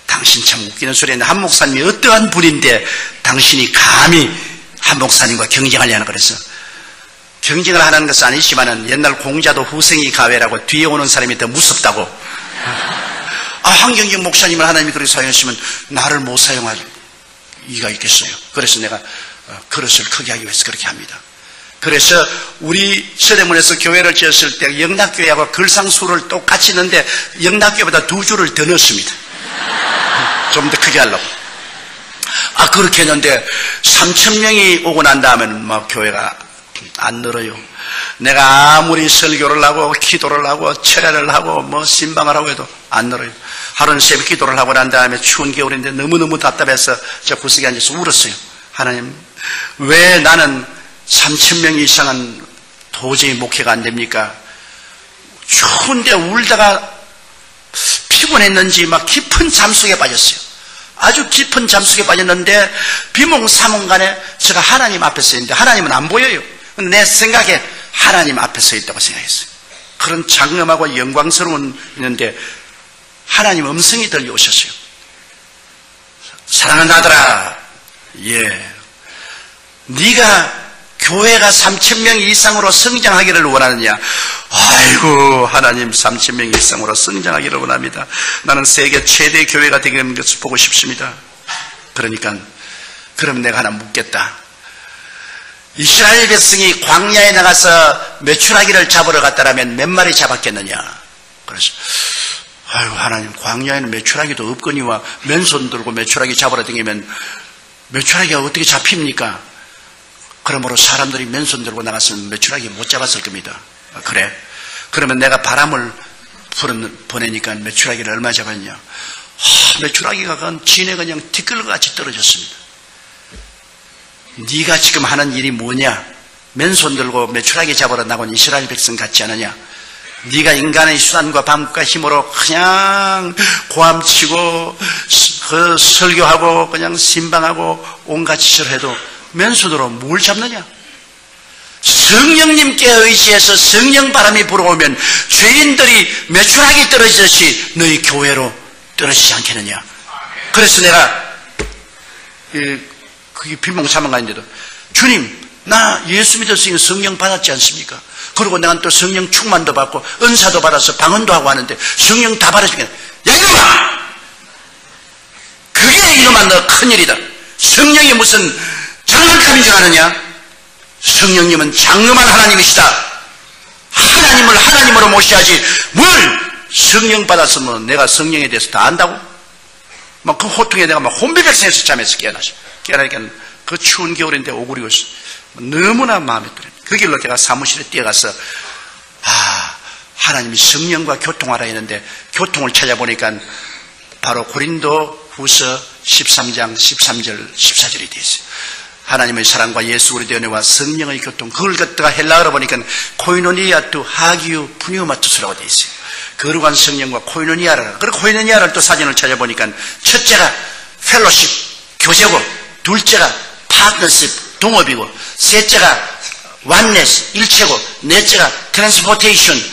당신 참 웃기는 소리 했는데 한 목사님이 어떠한 분인데 당신이 감히 한 목사님과 경쟁하려나 그랬어. 경쟁을 하는 것은 아니지만은 옛날 공자도 후생이 가외라고 뒤에 오는 사람이 더 무섭다고. 한경영 목사님을 하나님이 그렇게 사용하시면 나를 못 사용할 이가 있겠어요. 그래서 내가 그릇을 크게 하기 위해서 그렇게 합니다. 그래서 우리 서대문에서 교회를 지었을 때 영락교회하고 글상수를 똑같이 넣는데 영락교회보다 2줄을 더 넣었습니다. 좀 더 크게 하려고. 그렇게 했는데 3,000명이 오고 난 다음에는 막 교회가 안 늘어요. 내가 아무리 설교를 하고 기도를 하고 철야를 하고 뭐 신방을 하고 해도 안 늘어요. 하루는 새벽 기도를 하고 난 다음에 추운 겨울인데 너무너무 답답해서 저 구석에 앉아서 울었어요. 하나님, 왜 나는 3,000명 이상은 도저히 목회가 안 됩니까? 추운데 울다가 피곤했는지 막 깊은 잠속에 빠졌어요. 아주 깊은 잠속에 빠졌는데 비몽사몽간에 제가 하나님 앞에 서 있는데 하나님은 안 보여요. 내 생각에 하나님 앞에 서 있다고 생각했어요. 그런 장엄하고 영광스러운 있는데 하나님 음성이 들려오셨어요. 사랑하는 아들아, 네가 교회가 3,000명 이상으로 성장하기를 원하느냐? 아이고, 하나님 3,000명 이상으로 성장하기를 원합니다. 나는 세계 최대 교회가 되는 것을 보고 싶습니다. 그러니까 그럼 내가 하나 묻겠다. 이스라엘 백성이 광야에 나가서 메추라기를 잡으러 갔다라면 몇 마리 잡았겠느냐? 그래서 아이고, 하나님, 광야에는 메추라기도 없거니와 맨손 들고 메추라기 잡으러 다니면 메추라기가 어떻게 잡힙니까? 그러므로 사람들이 맨손 들고 나갔으면 메추라기 못 잡았을 겁니다. 그래? 그러면 내가 바람을 보내니까 메추라기를 얼마 잡았냐? 메추라기가 진에 그냥 티끌같이 떨어졌습니다. 네가 지금 하는 일이 뭐냐? 맨손 들고 메추라기 잡으러 나온 이스라엘 백성 같지 않느냐? 네가 인간의 수단과 방법과 힘으로 그냥 고함치고 설교하고 그냥 신방하고 온갖 짓을 해도 맨손으로 뭘 잡느냐? 성령님께 의지해서 성령 바람이 불어오면 죄인들이 메추라기 떨어지듯이 너희 교회로 떨어지지 않겠느냐? 그래서 내가 그게 비몽사몽간인데도 주님, 나 예수 믿었으니 성령 받았지 않습니까? 그리고 내가 또 성령 충만도 받고 은사도 받아서 방언도 하고 하는데 성령 다 받아주겠네. 야, 이놈아! 그게 이놈아 너 큰일이다. 성령이 무슨 장난감인 줄 아느냐? 성령님은 장엄한 하나님이시다. 하나님을 하나님으로 모셔야지 뭘 성령 받았으면 내가 성령에 대해서 다 안다고? 막 그 호통에 내가 막 혼비백산에서 잠에서 깨어나서 깨어나니까 그 추운 겨울인데 오그리고 있어. 너무나 마음에 들어요. 그 길로 제가 사무실에 뛰어가서 하나님이 성령과 교통하라 했는데 교통을 찾아보니까 바로 고린도 후서 13장 13절 14절이 되어 있어요. 하나님의 사랑과 예수 그리스도의 은혜와 성령의 교통, 그걸 갖다가 헬라어로 보니까 코이노니아투 하기우 푸니우마투스라고 되어 있어요. 거룩한 성령과 코이노니아를, 그리고 코이노니아를 또 사진을 찾아보니까 첫째가 펠로십, 교제고, 둘째가 파트너십, 동업이고, 셋째가 완네스, 일체고, 넷째가 트랜스포테이션,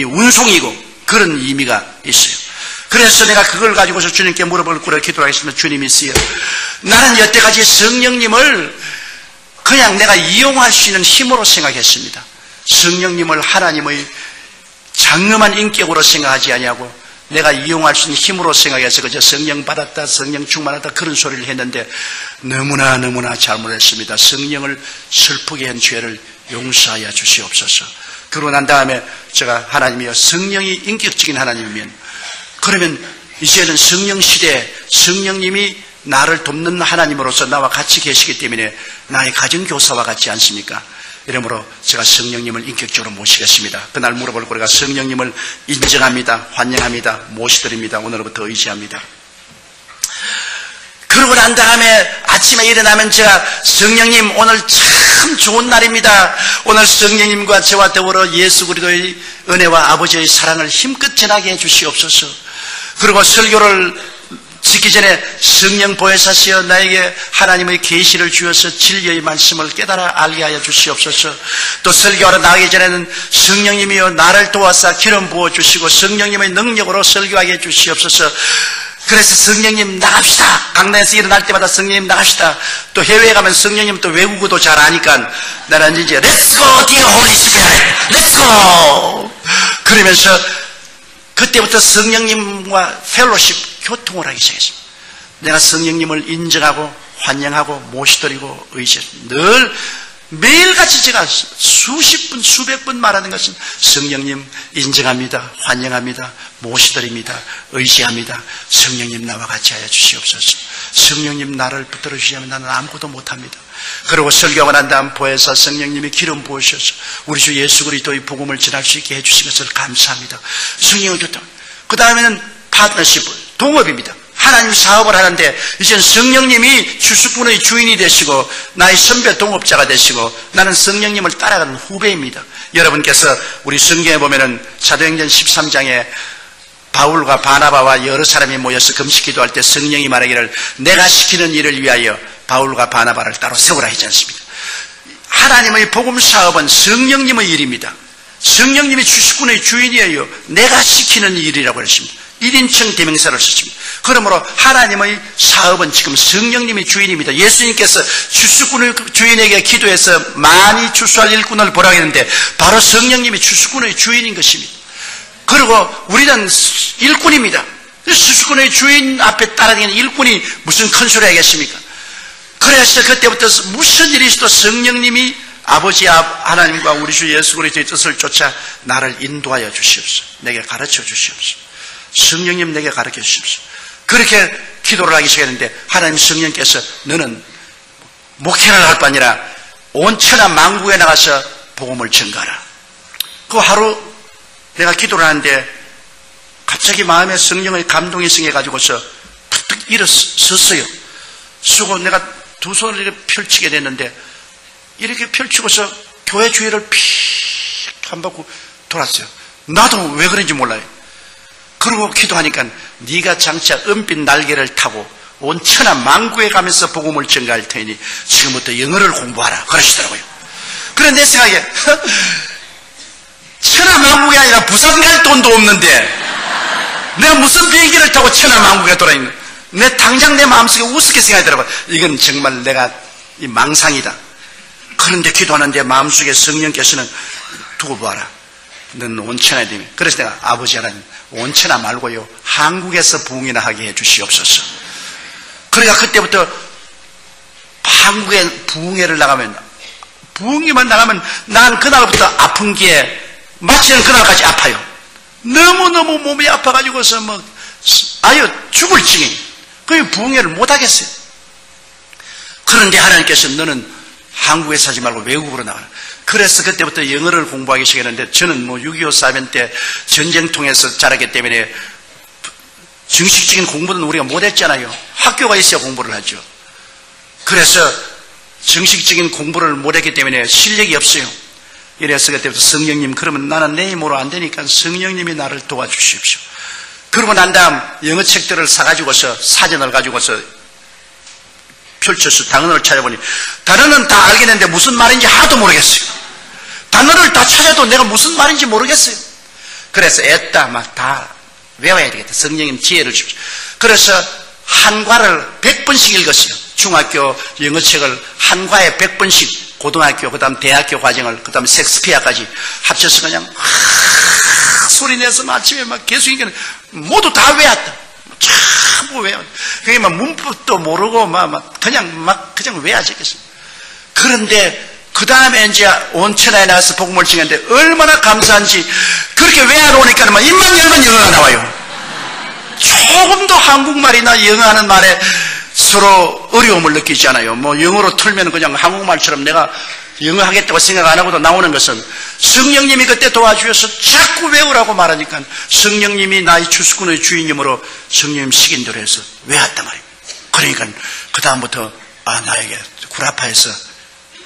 운송이고, 그런 의미가 있어요. 그래서 내가 그걸 가지고서 주님께 물어볼 거라 기도하겠습니다. 주님이시여, 나는 여태까지 성령님을 그냥 내가 이용할 수 있는 힘으로 생각했습니다. 성령님을 하나님의 장엄한 인격으로 생각하지 아니하고 내가 이용할 수 있는 힘으로 생각해서 그저 성령 받았다, 성령 충만하다 그런 소리를 했는데 너무나 잘못했습니다. 성령을 슬프게 한 죄를 용서하여 주시옵소서. 그러고 난 다음에 제가 하나님이여, 성령이 인격적인 하나님이면 그러면 이제는 성령 시대에 성령님이 나를 돕는 하나님으로서 나와 같이 계시기 때문에 나의 가정교사와 같지 않습니까? 이러므로 제가 성령님을 인격적으로 모시겠습니다. 그날 물어볼 거리가 성령님을 인정합니다. 환영합니다. 모시드립니다. 오늘부터 의지합니다. 그러고 난 다음에 아침에 일어나면 제가 성령님 오늘 참 좋은 날입니다. 오늘 성령님과 저와 더불어 예수 그리스도의 은혜와 아버지의 사랑을 힘껏 전하게 해주시옵소서. 그리고 설교를 짓기 전에 성령 보혜사시여 나에게 하나님의 계시를 주어서 진리의 말씀을 깨달아 알게 하여 주시옵소서. 또 설교하러 나가기 전에는 성령님이여 나를 도와서 기름 부어주시고 성령님의 능력으로 설교하게 해 주시옵소서. 그래서 성령님 나갑시다. 강단에서 일어날 때마다 성령님 나갑시다. 또 해외에 가면 성령님 또 외국어도 잘 아니까 나는 이제 Let's go dear Holy Spirit, Let's go. 그러면서 그때부터 성령님과 펠로십 교통을 하기 시작했습니다. 내가 성령님을 인정하고 환영하고 모시드리고 의지했습니다. 늘 매일같이 제가 수십 분, 수백 번 말하는 것은 성령님 인정합니다. 환영합니다. 모시드립니다. 의지합니다. 성령님 나와 같이 하여 주시옵소서. 성령님 나를 붙들어 주시면 나는 아무것도 못합니다. 그리고 설교하고 난 다음 보혜사 성령님이 기름 부으셔서 우리 주 예수 그리스도의 복음을 전할 수 있게 해주신 것을 감사합니다. 성령을 줬다. 그 다음에는 파트너십, 동업입니다. 하나님 사업을 하는데 이제는 성령님이 주수꾼의 주인이 되시고 나의 선배 동업자가 되시고 나는 성령님을 따라가는 후배입니다. 여러분께서 우리 성경에 보면은 사도행전 13장에 바울과 바나바와 여러 사람이 모여서 금식 기도할 때 성령이 말하기를 내가 시키는 일을 위하여 바울과 바나바를 따로 세우라 하지 않습니까? 하나님의 복음 사업은 성령님의 일입니다. 성령님이 주수꾼의 주인이에요. 내가 시키는 일이라고 했습니다. 1인称 대명사를 썼습니다. 그러므로 하나님의 사업은 지금 성령님이 주인입니다. 예수님께서 주수꾼의 주인에게 기도해서 많이 주수할 일꾼을 보라고 했는데 바로 성령님이 주수꾼의 주인인 것입니다. 그리고 우리는 일꾼입니다. 주수꾼의 주인 앞에 따라다니는 일꾼이 무슨 큰 소리 하겠습니까? 그래서 그때부터 무슨 일이 있어도 성령님이 아버지 하나님과 우리 주 예수 그리스도의 뜻을 쫓아 나를 인도하여 주시옵소서. 내게 가르쳐 주시옵소서. 성령님 내게 가르쳐 주십시오. 그렇게 기도를 하기 시작했는데 하나님 성령께서 너는 목회를 할 바 아니라 온 천하 만국에 나가서 복음을 전가하라. 그 하루 내가 기도를 하는데 갑자기 마음에 성령의 감동이 생겨가지고서 푹 일어섰어요. 쓰고 내가 두 손을 이렇게 펼치게 됐는데 이렇게 펼치고서 교회 주위를 픽 한 바퀴 돌았어요. 나도 왜 그런지 몰라요. 그러고 기도하니까 네가 장차 은빛 날개를 타고 온 천하 만국에 가면서 복음을 전가할 테니 지금부터 영어를 공부하라 그러시더라고요. 그래 내 생각에 천하 만국이 아니라 부산 갈 돈도 없는데 내가 무슨 비행기를 타고 천하 만국에 돌아있는 내 당장 내 마음속에 우습게 생각하더라고요. 이건 정말 내가 이 망상이다. 그런데 기도하는데 마음속에 성령께서는 두고 봐라. 넌 온천하야 되면. 그래서 내가 아버지 하나님 온천하 말고요 한국에서 부흥이나 하게 해 주시옵소서. 그러니까 그때부터 한국에 부흥회를 나가면 부흥회만 나가면 난 그날부터 아픈 게 마치는 그날까지 아파요. 너무너무 몸이 아파가지고서 아유 죽을 지경이. 그 부흥회를 못 하겠어요. 그런데 하나님께서 너는 한국에 사지 말고 외국으로 나가라. 그래서 그때부터 영어를 공부하기 시작했는데 저는 6.25 사변 때 전쟁 통해서 자랐기 때문에 정식적인 공부는 우리가 못했잖아요. 학교가 있어야 공부를 하죠. 그래서 정식적인 공부를 못했기 때문에 실력이 없어요. 이래서 그때부터 성령님 그러면 나는 내 힘으로 안 되니까 성령님이 나를 도와주십시오. 그러고 난 다음 영어 책들을 사가지고서 사전을 가지고서 펼쳐서 단어를 찾아보니 단어는 다 알겠는데 무슨 말인지 하나도 모르겠어요. 단어를 다 찾아도 내가 무슨 말인지 모르겠어요. 그래서 애따 막 다 외워야 되겠다. 성령님 지혜를 주십시오. 그래서 한과를 100번씩 읽었어요. 중학교 영어책을 한과에 100번씩 고등학교 그 다음 대학교 과정을 그 다음에 섹스피어까지 합쳐서 그냥 소리 내서 아침에 막 계속 읽는 모두 다 외웠다. 전부 외워. 그게 막 문법도 모르고 그냥 외워지겠어요. 그런데 그 다음에 이제 온 천하에 나가서 복음을 전했는데 얼마나 감사한지 그렇게 외워놓으니까 입만 열면 영어가 나와요. 조금도 한국말이나 영어하는 말에 서로 어려움을 느끼지 않아요. 영어로 틀면 그냥 한국말처럼 내가 영어 하겠다고 생각 안 하고도 나오는 것은 성령님이 그때 도와주셔서 자꾸 외우라고 말하니까 성령님이 나의 주수꾼의 주인님으로 성령님 시킨대로 해서 외웠단 말이에요. 그러니까 그 다음부터 나에게 구라파에서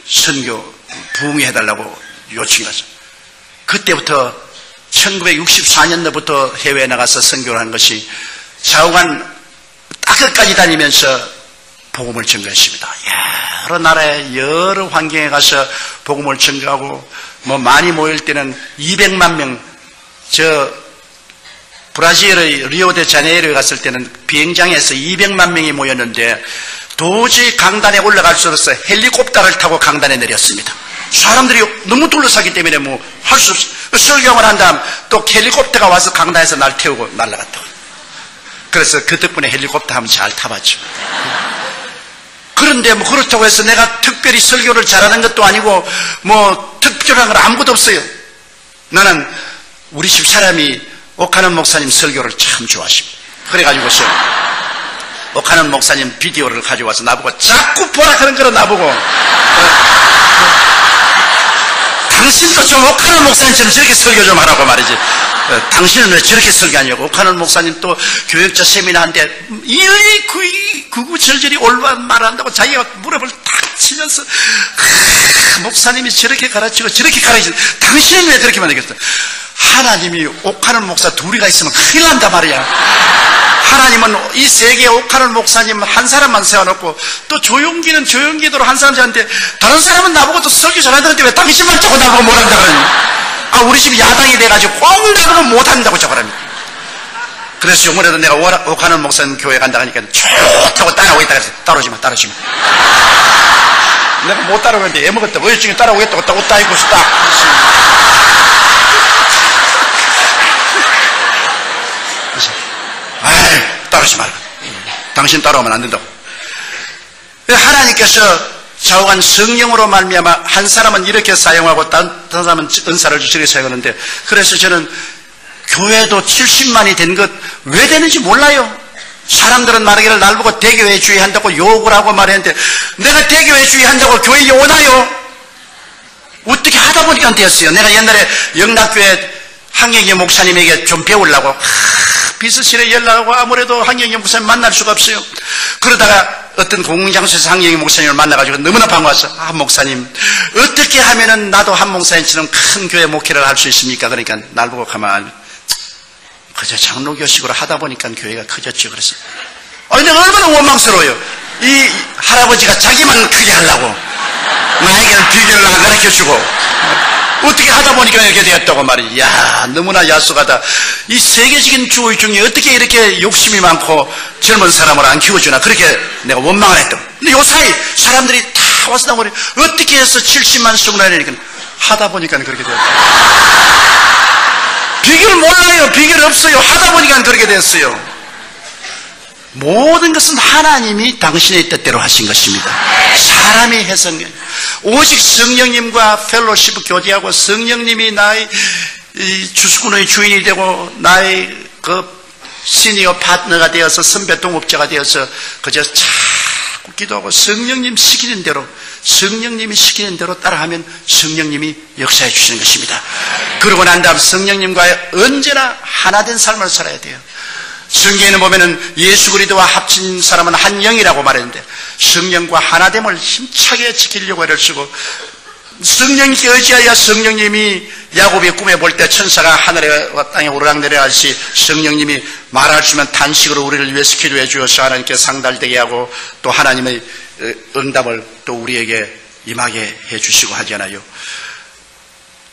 선교 부흥회 해달라고 요청이 왔어요. 그때부터 1964년도부터 해외에 나가서 선교를 한 것이 좌우간 따끝까지 다니면서 복음을 전가했습니다. 여러 나라에 여러 환경에 가서 복음을 전가하고 많이 모일 때는 200만 명 브라질의 리오데자네이루에 갔을 때는 비행장에서 200만 명이 모였는데 도저히 강단에 올라갈 수 없어서 헬리콥터를 타고 강단에 내렸습니다. 사람들이 너무 둘러싸기 때문에 할 수 없어요. 설교를 한 다음 또 헬리콥터가 와서 강단에서 날 태우고 날아갔다고. 그래서 그 덕분에 헬리콥터 한번 잘 타봤죠. 그런데 뭐 그렇다고 해서 내가 특별히 설교를 잘하는 것도 아니고 뭐 특별한 건 아무것도 없어요. 나는 우리 집 사람이 옥하는 목사님 설교를 참 좋아하십니다. 그래가지고서 옥하는 목사님 비디오를 가져와서 나보고 자꾸 보라 하는 거로 나보고 당신도 좀 옥하는 목사님처럼 저렇게 설교 좀 하라고 말이지. 당신은 왜 저렇게 설교하냐고. 옥하는 목사님 또 교육자 세미나 하는데 구구절절히 올바른 말을 한다고 자기가 무릎을 탁 치면서 목사님이 저렇게 가르치고 저렇게 가르치고 당신은 왜 그렇게 만들겠어. 하나님이 옥하는 목사 둘이가 있으면 큰일 난다 말이야. 하나님은 이 세계에 옥하는 목사님 한 사람만 세워놓고 또 조용기는 조용기대로 한 사람 세웠는데 다른 사람은 나보고 또 설교 잘한다는데 왜 당신만 자꾸 나보고 못한다 그러니. 우리 집 야당이 돼가지고 꼭 나보고 못한다고 저거랍니다. 그래서 요번에도 내가 옥하는 목사님 교회 간다 하니까 좋다고 따라오고 있다 그래서 따라오지마 내가 못 따라오는데 애먹었다고 의중에 따라오겠다고 딱 옷 다 입고 딱 따르지 말라. 당신 따라오면 안 된다고. 하나님께서 좌우한 성령으로 말미암아 한 사람은 이렇게 사용하고 다른 사람은 은사를 저렇게 사용하는데, 그래서 저는 교회도 70만이 된 것 왜 되는지 몰라요. 사람들은 말하기를 날 보고 대교회주의 한다고 욕을 하고 말했는데 내가 대교회주의 한다고 교회 오나요? 어떻게 하다 보니까 안 되었어요. 내가 옛날에 영락교회 항영기 목사님에게 좀 배우려고 비서실에 연락하고 아무래도 항영기 목사님 만날 수가 없어요. 그러다가 어떤 공공장소에서 항영기 목사님을 만나가지고 너무나 반가워서 목사님 어떻게 하면은 나도 한 목사님처럼 큰 교회 목회를 할 수 있습니까? 그러니까 날 보고 가만히 그저 장로교식으로 하다 보니까 교회가 커졌죠. 그래서 내가 얼마나 원망스러워요. 이 할아버지가 자기만 크게 하려고 나에게는 비결을 안 가르쳐주고 어떻게 하다 보니까 이렇게 되었다고 말이지. 야, 너무나 야속하다. 이 세계적인 주의 중에 어떻게 이렇게 욕심이 많고 젊은 사람을 안 키워주나, 그렇게 내가 원망을 했던. 근데 요 사이 사람들이 다 와서 나오니 어떻게 해서 70만 성나니까 하다 보니까 그렇게 되었다. 비결 몰라요. 비결 없어요. 하다 보니까 그렇게 됐어요. 모든 것은 하나님이 당신의 뜻대로 하신 것입니다. 사람이 해석이 오직 성령님과 펠로십 교제하고 성령님이 나의 주수꾼의 주인이 되고 나의 그 시니어 파트너가 되어서 선배 동업자가 되어서 그저 자꾸 기도하고 성령님 시키는 대로, 성령님이 시키는 대로 따라하면 성령님이 역사해 주시는 것입니다. 그러고 난 다음 성령님과 언제나 하나 된 삶을 살아야 돼요. 성경에는 보면은 예수 그리스도와 합친 사람은 한 영이라고 말했는데 성령과 하나됨을 힘차게 지키려고 애를 쓰고, 성령님께 의지하여 성령님이 야곱이 꿈에 볼 때 천사가 하늘에 땅에 오르락 내려가시 성령님이 말할 수 있는 단식으로 우리를 위해서 기도해 주어서 하나님께 상달되게 하고 또 하나님의 응답을 또 우리에게 임하게 해 주시고 하잖아요.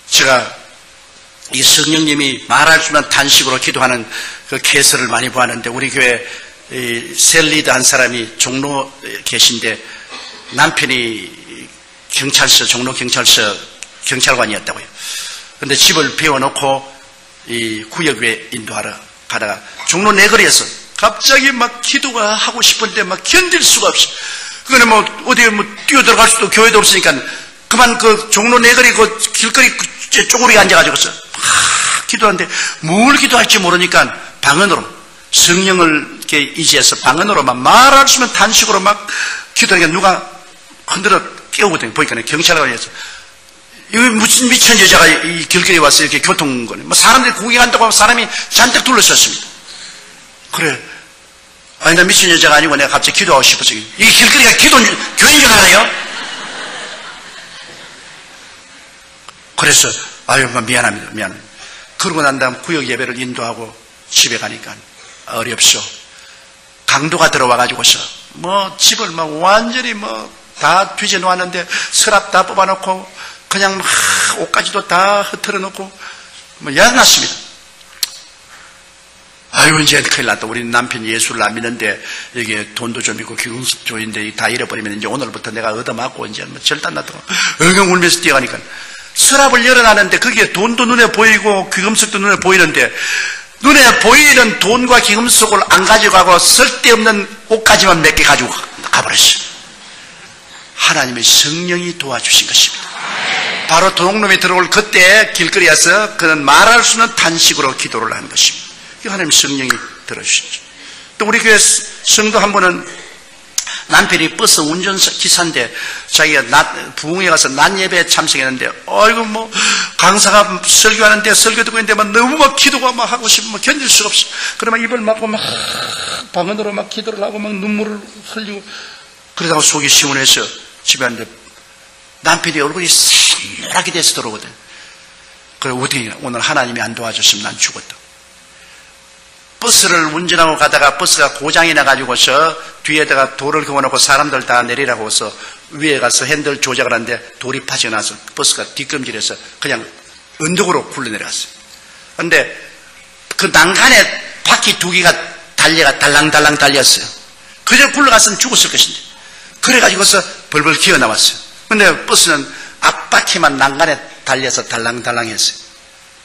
제가 이 성령님이 말할 수 있는 단식으로 기도하는 그 개설을 많이 보았는데, 우리 교회 셀리드 한 사람이 종로 계신데 남편이 경찰서, 종로 경찰서 경찰관이었다고요. 근데 집을 비워놓고 이 구역에 인도하러 가다가 종로 내거리에서 갑자기 막 기도가 하고 싶은데 막 견딜 수가 없어. 그거는 뭐 어디에 뭐 뛰어들어갈 수도 교회도 없으니까 그만 그 종로 내거리 그 길거리 쪼그리게 앉아가지고서 막 기도하는데 뭘 기도할지 모르니까 방언으로 성령을 이렇게 의지해서 방언으로 막 말할 수 있는 단식으로 막 기도하니까 누가 흔들어 깨우거든요. 보니까 경찰관이어서 이 무슨 미친 여자가 이 길거리에 와서 이렇게 교통거네. 뭐 사람들이 구경한다고 하면 사람이 잔뜩 둘러섰습니다. 그래. 아니, 나 미친 여자가 아니고 내가 갑자기 기도하고 싶어서. 이 길거리가 교회인 줄 알아요? 그래서, 미안합니다. 미안합니다. 그러고 난 다음 구역 예배를 인도하고 집에 가니까 어렵소. 강도가 들어와가지고서, 집을 완전히 다 뒤져 놓았는데 서랍 다 뽑아놓고 그냥 옷까지도 다 흩어져 놓고 야단났습니다. 이제 큰일 났다. 우리 남편 예수를 안 믿는데 여기에 돈도 좀 있고 귀금속도 있는데 다 잃어버리면 이제 오늘부터 내가 얻어맞고 이제 절단 났다고 엉엉 울면서 뛰어가니까 서랍을 열어놨는데 거기에 돈도 눈에 보이고 귀금속도 눈에 보이는데 눈에 보이는 돈과 귀금속을 안 가져가고 쓸데없는 옷까지만 몇 개 가지고 가버렸어요. 하나님의 성령이 도와주신 것입니다. 바로 도둑놈이 들어올 그때 길거리에서 그는 말할 수 없는 탄식으로 기도를 한 것입니다. 이 하나님 성령이 들어주셨죠. 또 우리 교회 성도 한 분은 남편이 버스 운전기사인데 자기가 부흥회 가서 낮 예배에 참석했는데 아이고 뭐 강사가 설교하는데 설교 듣고 있는데 막 너무 막 기도가 막 하고 싶으면 견딜 수가 없어. 그러면 입을 막고 막 방언으로 막 기도를 하고 막 눈물을 흘리고 그러다가 속이 시원해서 집에 왔는데 남편이 얼굴이 새노랗게 돼서 들어오거든. 그래 어떻게 오늘 하나님이 안 도와줬으면 난 죽었다. 버스를 운전하고 가다가 버스가 고장이 나가지고서 뒤에다가 돌을 그어놓고 사람들 다 내리라고 해서 위에 가서 핸들 조작을 하는데 돌이 빠져나서 버스가 뒷걸음질해서 그냥 언덕으로 굴러내려갔어요. 그런데 그 난간에 바퀴 두 개가 달려가 달랑달랑 달렸어요. 그저 굴러갔으면 죽었을 것인데 그래가지고서 벌벌 기어 나왔어요. 근데 버스는 앞바퀴만 난간에 달려서 달랑달랑 했어요.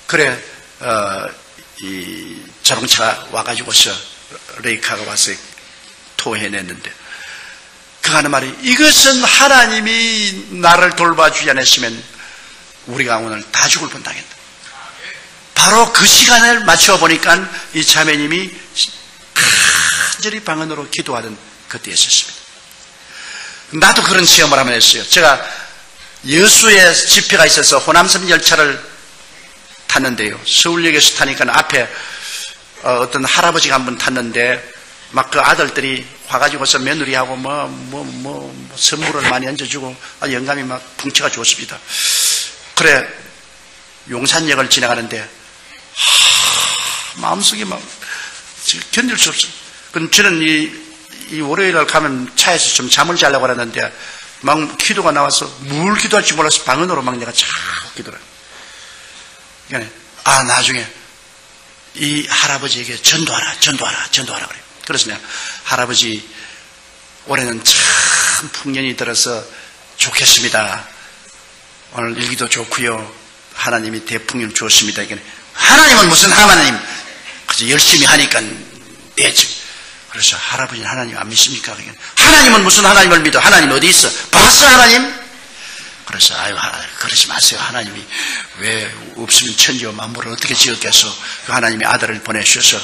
그래 이 자동차가 와가지고서 레이카가 와서 토해냈는데 그 하는 말이 이것은 하나님이 나를 돌봐주지 않았으면 우리가 오늘 다 죽을 뻔당했다. 바로 그 시간을 맞춰 보니까 이 자매님이 간절히 방언으로 기도하던 그때였습니다. 나도 그런 체험을 한번 했어요. 제가 여수에 집회가 있어서 호남선 열차를 탔는데요. 서울역에서 타니까 앞에 어떤 할아버지가 한 분 탔는데 막 그 아들들이 와가지고서 며느리하고 선물을 많이 얹어주고 영감이 막 풍채가 좋습니다. 그래 용산역을 지나가는데 마음속에 막 견딜 수 없어. 그럼 저는 이 월요일날 가면 차에서 좀 잠을 자려고 하는데 막 기도가 나와서 뭘 기도할지 몰라서 방언으로 막 내가 자꾸 기도를 해요. 그러니까 나중에 이 할아버지에게 전도하라 그래요. 그래서 내가 할아버지 올해는 참 풍년이 들어서 좋겠습니다. 오늘 일기도 좋고요. 하나님이 대풍년 주었습니다. 하나님은 무슨 하나님? 그래서 열심히 하니까 되지. 그래서 할아버지는 하나님 안 믿습니까? 하나님은 무슨 하나님을 믿어? 하나님 어디 있어? 봤어 하나님? 그래서 아유 그러지 마세요. 하나님이 왜 없으면 천지와 만물을 어떻게 지었겠어? 그 하나님이 아들을 보내주셔서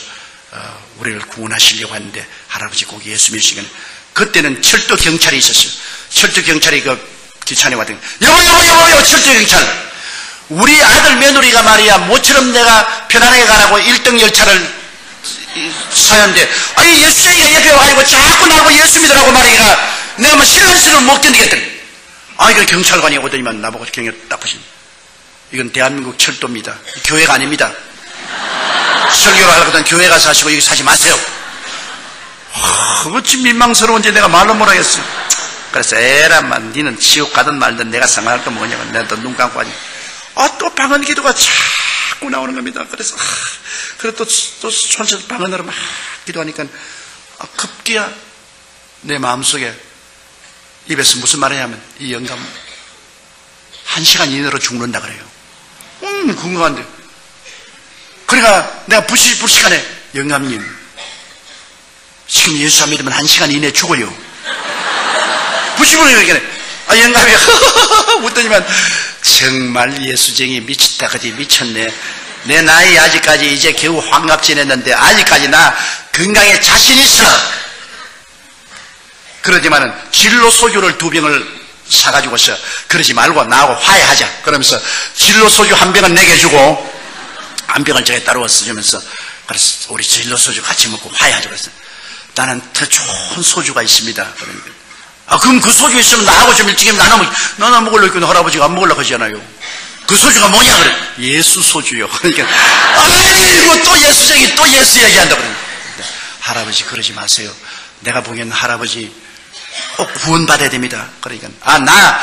우리를 구원하시려고 하는데 할아버지 꼭 예수 믿으시면 그때는 철도 경찰이 있었어요. 철도 경찰이 그 뒷차에 왔더니 여보 철도 경찰 우리 아들 며느리가 말이야 모처럼 내가 편안하게 가라고 1등 열차를 사는데 아니 예수쟁이가 옆에 와가지고 자꾸 나보고 예수 믿으라고 말이야. 내가 뭐 실언스러운 못 견디겠더니 이거 경찰관이 오더니만 나보고 경찰 딱 보시면 이건 대한민국 철도입니다. 교회가 아닙니다. 설교를 하려고 하던 교회 가서 하시고 여기 사지 마세요. 어찌 민망스러운지 내가 말로 못하겠어. 그래서 에라만 니는 지옥 가든 말든 내가 상관할 거 뭐냐고 내가 눈 감고 하니 또 방언 기도가 자꾸 나오는 겁니다. 그래서 그래 또 손에서 방언으로 막 기도하니까 급기야 내 마음속에 입에서 무슨 말을 하냐면 이 영감 1시간 이내로 죽는다 그래요. 궁금한데 그러니까 내가 불시간에 영감님 지금 예수 안 믿으면 1시간 이내에 죽어요. 불시간에 얘기하네. 영감이 웃더니만 정말 예수쟁이 미쳤다 그지 미쳤네. 내 나이 아직까지 이제 겨우 환갑 지냈는데 아직까지 나 건강에 자신 있어. 그러지만은 진로 소주를 2병을 사가지고서 그러지 말고 나하고 화해하자. 그러면서 진로 소주 1병은 내게 주고 1병을 저게 따로 써주면서 그래서 우리 진로 소주 같이 먹고 화해하자. 그랬어. 나는 더 좋은 소주가 있습니다. 그러니까 그럼 그 소주 있으면 나하고 좀 일찍 하면 나는 먹으려고 했는데 할아버지가 안 먹으려고 하잖아요. 그 소주가 뭐냐 그래. 예수 소주요. 그러니까 아이고 또 예수쟁이 또 예수 얘기한다 그래. 할아버지 그러지 마세요. 내가 보기엔 할아버지 꼭 구원받아야 됩니다. 그러니까 나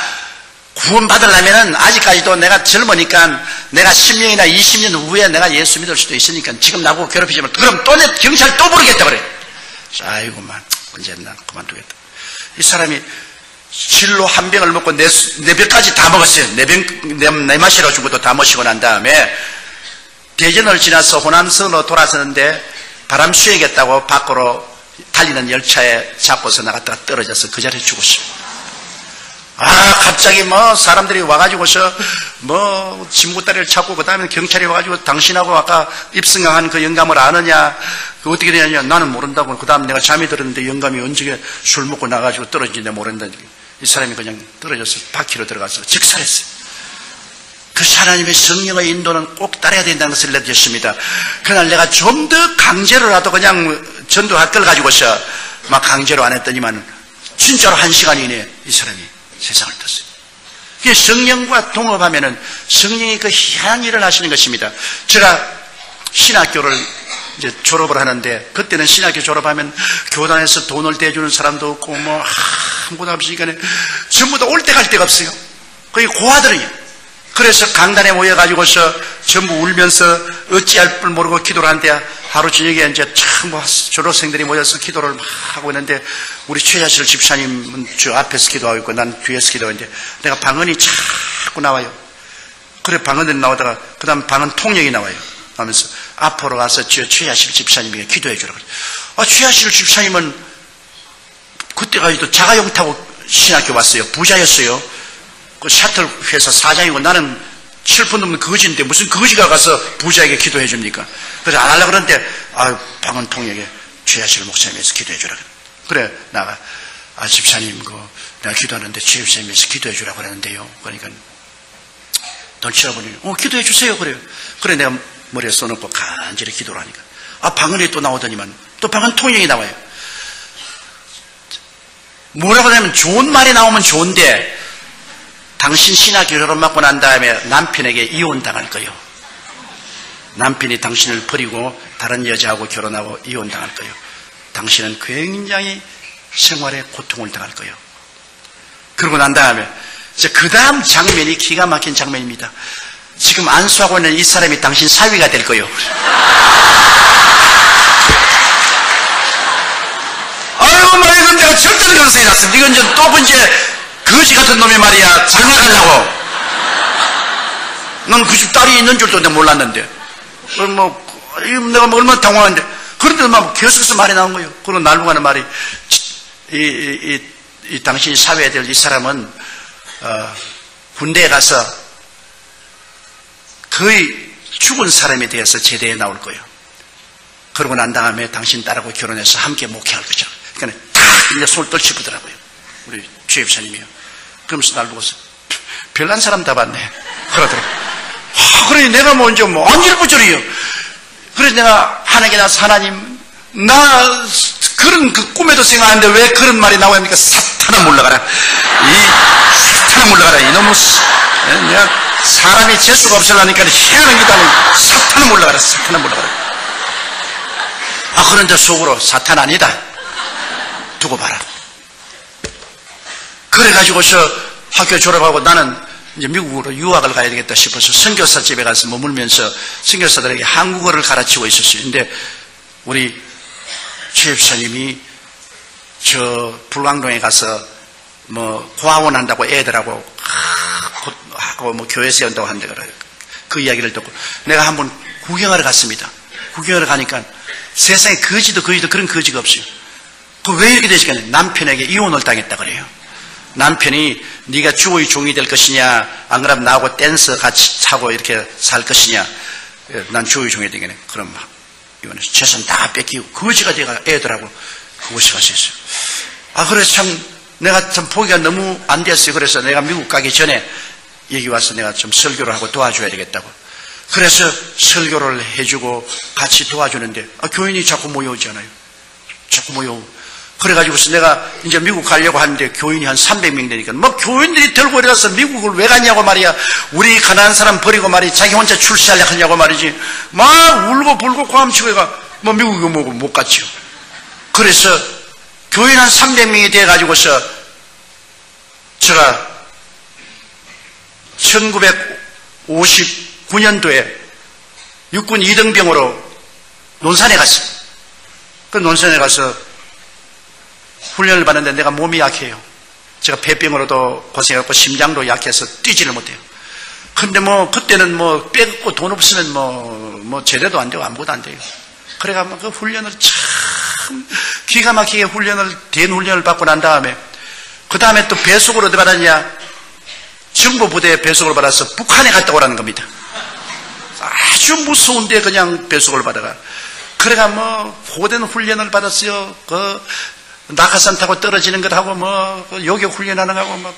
구원받으려면은 아직까지도 내가 젊으니까 내가 10년이나 20년 후에 내가 예수 믿을 수도 있으니까 지금 나보고 괴롭히지만 그럼 또 내 경찰 또 부르겠다 그래. 아이고만 언제 나 그만두겠다. 이 사람이 진로 1병을 먹고 네 병까지 다 먹었어요. 네 마시라고 준 것도 다 마시고 난 다음에 대전을 지나서 호남선으로 돌아서는데 바람 쐬겠다고 밖으로 달리는 열차에 잡고서 나갔다가 떨어져서 그 자리에 죽었어요. 갑자기 사람들이 와가지고서 진무다리를 찾고, 그 다음에 경찰이 와가지고 당신하고 아까 입성한 그 영감을 아느냐, 그 어떻게 되냐냐, 나는 모른다고. 그 다음 내가 잠이 들었는데 영감이 언제 술 먹고 나가지고 떨어진지 모른다. 이 사람이 그냥 떨어져서 바퀴로 들어가서 즉살했어요. 그 하나님의 성령의 인도는 꼭 따라야 된다는 것을 내렸습니다. 그날 내가 좀 더 강제로라도 그냥 전도할 걸 가지고서 막 강제로 안 했더니만 진짜로 1시간 이내에 이 사람이 세상을 떴어요. 그게 성령과 동업하면은 성령이 그 희한한 일을 하시는 것입니다. 제가 신학교를 이제 졸업을 하는데, 그때는 신학교 졸업하면 교단에서 돈을 대주는 사람도 없고 아무것도 없으니까 전부 다 올 때 갈 데가 없어요. 거의 고아들이에요. 그래서 강단에 모여가지고서 전부 울면서 어찌할 줄 모르고 기도를 하는데, 하루 저녁에 이제 졸업생들이 모여서 기도를 막 하고 있는데, 우리 최자실 집사님은 저 앞에서 기도하고 있고 난 뒤에서 기도하는데, 내가 방언이 자꾸 나와요. 그래, 방언들이 나오다가 그 다음 방언 통역이 나와요. 하면서 앞으로 가서 저 최자실 집사님에게 기도해 주라고. 최자실 집사님은 그때까지도 자가용 타고 신학교 왔어요. 부자였어요. 그 샤틀 회사 사장이고, 나는 7푼 넘는 거지인데 무슨 거지가 가서 부자에게 기도해 줍니까? 그래서 안 하려고 그러는데, 방언 통역에 최하실 목사님에서 기도해 주라. 그래, 나가, 집사님, 내가 기도하는데 최 집사님에서 기도해 주라고 그러는데요. 그러니까, 돈 치러보니, 기도해 주세요. 그래요. 그래, 내가 머리에 써놓고 간절히 기도를 하니까, 방언이 또 나오더니만, 또 방언 통역이 나와요. 뭐라고 하냐면, 좋은 말이 나오면 좋은데, 당신 신학교 결혼 받고 난 다음에 남편에게 이혼당할 거예요. 남편이 당신을 버리고 다른 여자하고 결혼하고 이혼당할 거예요. 당신은 굉장히 생활에 고통을 당할 거예요. 그러고 난 다음에 이제 그 다음 장면이 기가 막힌 장면입니다. 지금 안수하고 있는 이 사람이 당신 사위가 될 거예요. 이건 내가 절대로 가능성이 났습니다. 이건 이제 또 번째 거지 같은 놈이 말이야, 장가가려고. 난 그 집 딸이 있는 줄도 내가 몰랐는데. 내가 얼마나 당황한데. 그런데 막 계속해서 말이 나온 거예요. 그리고 날고 가는 말이, 당신이 사회에 될 이 사람은, 군대에 가서 거의 죽은 사람에 대해서 제대에 나올 거예요. 그러고 난 다음에 당신 딸하고 결혼해서 함께 목회할 거죠. 그러니까 탁 이제 손을 떨치고더라고요. 우리 주입사님이요. 그러면서 날 보고서, 별난 사람 다 봤네. 그러더라고. 그러니 내가 먼저 안 일부절이요. 그래서 내가 하나님께 나서, 하나님, 나 그런 그 꿈에도 생각하는데 왜 그런 말이 나와야 합니까? 사탄아 물러가라. 사탄아 물러가라. 이놈의, 내가 사람이 재수가 없으려니까 희한한 기도하는, 사탄아 물러가라. 사탄아 물러가라. 그런데 속으로 사탄 아니다. 두고 봐라. 그래가지고서 학교 졸업하고 나는 이제 미국으로 유학을 가야 되겠다 싶어서 선교사 집에 가서 머물면서 선교사들에게 한국어를 가르치고 있었어요. 근데 우리 최 집사님이 저 불광동에 가서 고아원 한다고 애들하고 하고 교회 세운다고 한데 그 이야기를 듣고 내가 한번 구경하러 갔습니다. 구경하러 가니까 세상에 거지도 그런 거지가 없어요. 왜 이렇게 되실까? 남편에게 이혼을 당했다 그래요. 남편이 네가 주의 종이 될 것이냐, 안 그러면 나하고 댄스 같이 하고 이렇게 살 것이냐, 난 주의 종이 되겠네. 그럼 이거는 재산 다 뺏기고 거지가 돼가 애들하고 그것이 가셨어요. 그래서 참 내가 참 포기가 너무 안 됐어요. 그래서 내가 미국 가기 전에 여기 와서 내가 좀 설교를 하고 도와줘야 되겠다고. 그래서 설교를 해주고 같이 도와주는데 교인이 자꾸 모여오잖아요. 자꾸 모여오고. 그래가지고서 내가 이제 미국 가려고 하는데 교인이 한 300명 되니까 교인들이 들고 이래서 미국을 왜 갔냐고 말이야. 우리 가난한 사람 버리고 말이야. 자기 혼자 출세하려고 하냐고 말이지. 막 울고 불고 고함치고 해가 미국에 못 갔지요. 그래서 교인 한 300명이 돼가지고서 제가 1959년도에 육군 2등병으로 논산에 갔어요. 그 논산에 가서 훈련을 받는데 내가 몸이 약해요. 제가 폐병으로도 고생했고 심장도 약해서 뛰지를 못해요. 근데 그때는 빼고 돈 없으면 제대도 안 되고 아무것도 안 돼요. 그래가 그 훈련을 참 기가 막히게 대훈련을 받고 난 다음에 그 다음에 또 배속을 어디 받았냐? 정보 부대에 배속을 받아서 북한에 갔다 오라는 겁니다. 아주 무서운데 그냥 배속을 받아가. 그래가 고된 훈련을 받았어요. 낙하산 타고 떨어지는 것하고 요격 훈련하는 거하고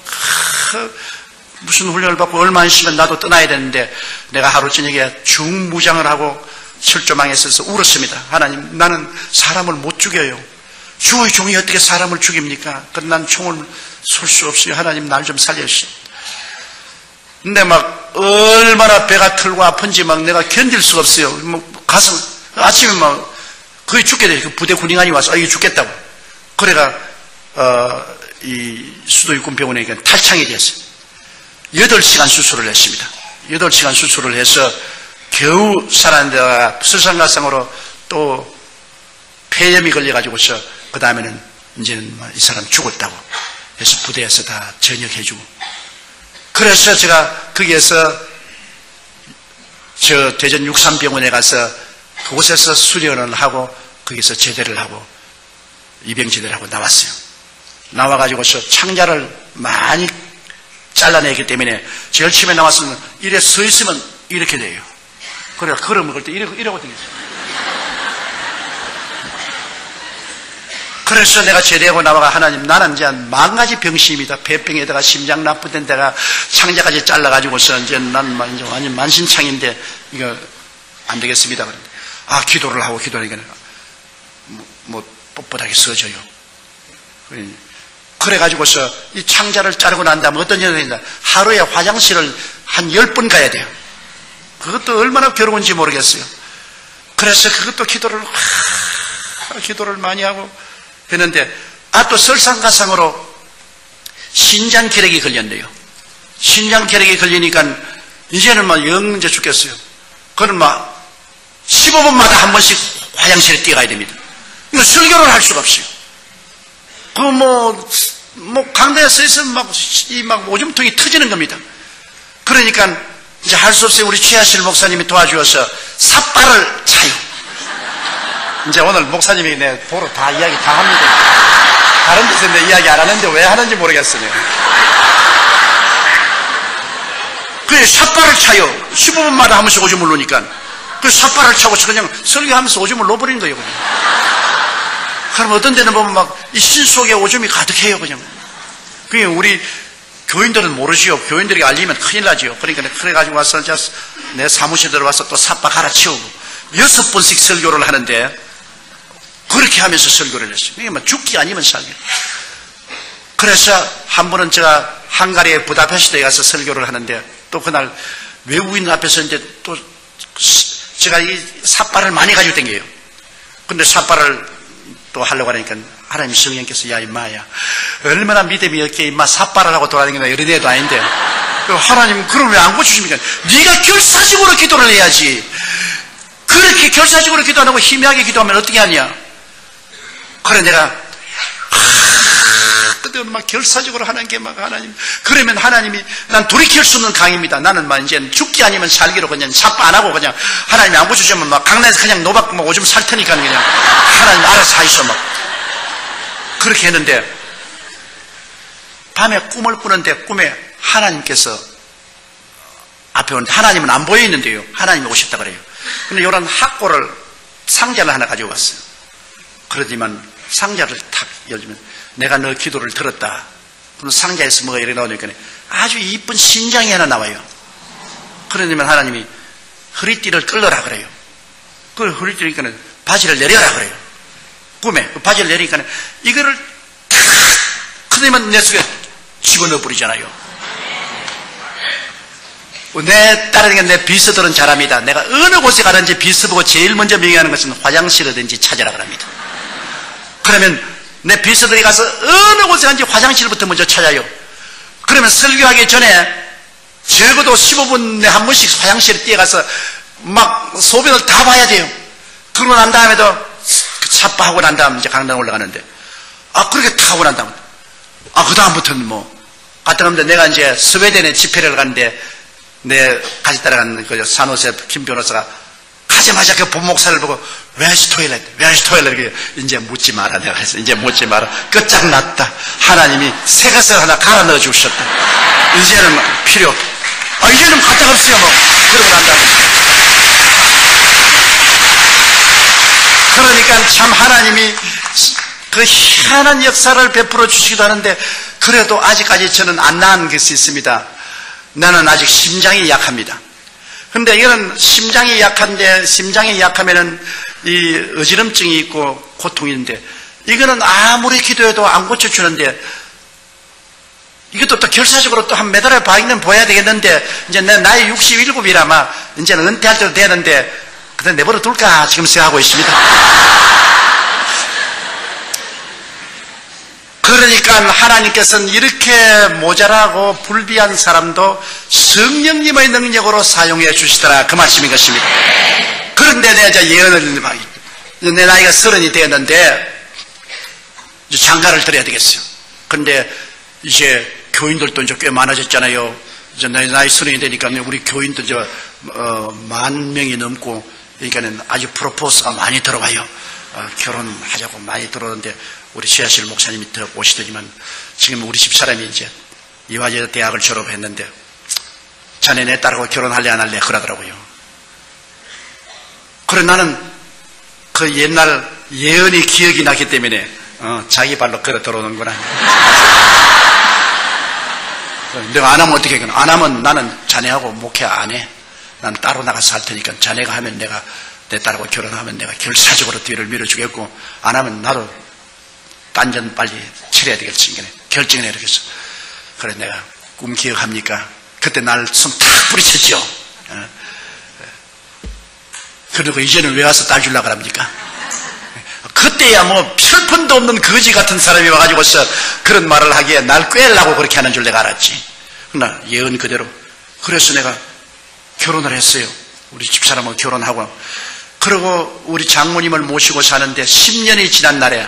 무슨 훈련을 받고 얼마 안 있으면 나도 떠나야 되는데, 내가 하루 저녁에 중무장을 하고 철조망에 서서 울었습니다. 하나님, 나는 사람을 못 죽여요. 주의 종이 어떻게 사람을 죽입니까? 그럼 난 총을 쏠 수 없어요. 하나님, 날 좀 살려주시오. 근데 얼마나 배가 털고 아픈지 내가 견딜 수가 없어요. 가서 아침에 거의 죽게 돼. 그 부대 군인관이 와서 이게 죽겠다고. 그래가 이 수도육군 병원에 탈창이 됐어요. 8시간 수술을 했습니다. 8시간 수술을 해서 겨우 살았는데, 설상가상으로 또 폐렴이 걸려가지고서 그 다음에는 이제는 이 사람 죽었다고 해서 부대에서 다 전역해주고. 그래서 제가 거기에서 저 대전 육산병원에 가서 그곳에서 수련을 하고 거기서 제대를 하고 입영제대를 하고 나왔어요. 나와가지고서 창자를 많이 잘라내기 때문에 제일 처음에 나왔으면 이래 서 있으면 이렇게 돼요. 그래서 걸어 먹을 때 이러고 다녔어요. 그래서 내가 제대하고 나와가, 하나님, 나는 이제 10,000가지 병심이다. 폐병에다가 심장 나쁜 데다가 창자까지 잘라가지고서 이제 난 완전 만신창인데 이거 안 되겠습니다. 기도를 하고 기도하니까 뻣뻣하게 써져요. 그래가지고서 이 창자를 자르고 난 다음에 어떤 일이 있냐, 하루에 화장실을 한 10번 가야 돼요. 그것도 얼마나 괴로운지 모르겠어요. 그래서 그것도 기도를 많이 하고 했는데, 또 설상가상으로 신장결핵이 걸렸네요. 신장결핵이 걸리니까 이제는 영 이제 죽겠어요. 그건 15분마다 한 번씩 화장실에 뛰어가야 됩니다. 이거 설교를 할 수가 없어요. 강대에 서 있으면 오줌통이 터지는 겁니다. 그러니까 이제 할 수 없어요. 우리 최하실 목사님이 도와주어서 삿발을 차요. 이제 오늘 목사님이 내 보러 다 이야기 다 합니다. 다른 데서 내 이야기 안 하는데 왜 하는지 모르겠어요. 그래, 삿발을 차요. 15분마다 한 번씩 오줌을 놓으니까. 그 삿발을 차고서 그냥 설교하면서 오줌을 놓아버리는 거예요. 그냥. 그럼 어떤 데는 보면 이 신 속에 오줌이 가득해요. 그냥. 그게 우리 교인들은 모르지요. 교인들이 알리면 큰일 나지요. 그러니까 그래가지고 와서 내 사무실에 들어와서 또 삿발 갈아치우고 6번씩 설교를 하는데, 그렇게 하면서 설교를 했어요. 이게 죽기 아니면 살기. 그래서 한 번은 제가 헝가리의 부다페스트에 가서 설교를 하는데, 또 그날 외국인 앞에서 이제 또 제가 이 삿발을 많이 가지고 댕겨요. 근데 삿발을 또 하려고 하니까 하나님 성령께서, 야 임마야, 얼마나 믿음이 없게 임마 삿발을 하고 돌아다니는 이런 애도 아닌데, 하나님 그럼 왜 안 고쳐주십니까? 네가 결사적으로 기도를 해야지. 그렇게 결사적으로 기도 안 하고 희미하게 기도하면 어떻게 하냐? 그래, 내가 그때 결사적으로 하는 게 하나님, 그러면 하나님이, 난 돌이킬 수 없는 강입니다. 나는 이제 죽기 아니면 살기로 그냥 삽바 안 하고 그냥 하나님이 안 고쳐주면 강남에서 그냥 노박 오줌 살 테니까 그냥 하나님 알아서 하이소 그렇게 했는데, 밤에 꿈을 꾸는데 꿈에 하나님께서 앞에 오는데, 하나님은 안 보여 있는데요, 하나님이 오셨다 그래요. 근데 이런 학고를, 상자를 하나 가지고 왔어요. 그러지만 상자를 탁 열면, 내가 너 기도를 들었다. 그럼 상자에서 뭐가 이렇게 나오니까 아주 이쁜 신장이 하나 나와요. 그러면 하나님이 허리띠를 끌어라 그래요. 그 허리띠니까 바지를 내려라 그래요. 꿈에 바지를 내리니까 이거를 탁 그러면 내 속에 집어넣어 버리잖아요. 내 따르는 내 비서들은 잘합니다. 내가 어느 곳에 가든지 비서 보고 제일 먼저 명령하는 것은 화장실이든지 찾으라 그럽니다. 그러면 내 비서들이 가서 어느 곳에 가든지 화장실부터 먼저 찾아요. 그러면 설교하기 전에 적어도 15분에 한 번씩 화장실에 뛰어가서 소변을 다 봐야 돼요. 그러고 난 다음에도 삽바하고 난 다음 이제 강당 올라가는데, 그렇게 다 하고 난 다음, 그 다음부터는 갔다 가는데, 내가 이제 스웨덴에 집회를 가는데, 내 같이 따라간 그 산호세 김 변호사가 가자마자 그 본목사를 보고 Where's toilet? Where's toilet? 이렇게 이제 묻지 마라. 내가 했어. 이제 묻지 마라. 끝장났다. 하나님이 새 것을 하나 갈아 넣어 주셨다. 이제는 필요 없다. 이제는 가짜가 없어요. 뭐 그러고 난 다음에. 그러니까 참 하나님이 그 희한한 역사를 베풀어 주시기도 하는데, 그래도 아직까지 저는 안 나은 것이 있습니다. 나는 아직 심장이 약합니다. 근데 이거는 심장이 약한데, 심장이 약하면은 이 어지럼증이 있고 고통이 있는데, 이거는 아무리 기도해도 안 고쳐주는데, 이것도 또 결사적으로 또 한 몇 달에 봐야는 보여야 되겠는데, 이제 내 나이 67이라 막 이제는 은퇴할 때도 되는데, 그냥 내버려 둘까 지금 생각하고 있습니다. 그러니까 하나님께서는 이렇게 모자라고 불비한 사람도 성령님의 능력으로 사용해 주시더라, 그 말씀인 것입니다. 그런데 내가 이제 예언을, 내 나이가 30이 되었는데 이제 장가를 드려야 되겠어요. 근데 이제 교인들도 이제 꽤 많아졌잖아요. 이제 나이 30이 되니까 우리 교인도 이제 10,000명이 넘고, 그러니까는 아주 프로포스가 많이 들어와요. 결혼하자고 많이 들어오는데, 우리 최하실 목사님이 더 오시더니만, 지금 우리 집 사람이 이제 이화여대 대학을 졸업했는데, 자네 내 딸하고 결혼할래 안 할래 그러더라고요. 그래 나는 그 옛날 예언이 기억이 나기 때문에 자기 발로 걸어 들어오는구나. 내가 안 하면 어떻게 해? 안 하면 나는 자네하고 목회 안 해. 난 따로 나가서 할 테니까 자네가 하면 내가, 내 딸하고 결혼하면 내가 결사적으로 뒤를 밀어주겠고, 안 하면 나도 딴전 빨리 치러야 되겠지. 결정을 해야겠어. 그래 내가 꿈 기억합니까? 그때 날 손 탁 뿌리쳤죠. 그리고 이제는 왜 와서 딸 주려고 합니까? 그때야 뭐 별푼도 없는 거지 같은 사람이 와가지고서 그런 말을 하기에 날 꿰려고 그렇게 하는 줄 내가 알았지. 그러나 예언 그대로. 그래서 내가 결혼을 했어요. 우리 집사람하고 결혼하고. 그리고 우리 장모님을 모시고 사는데 10년이 지난 날에,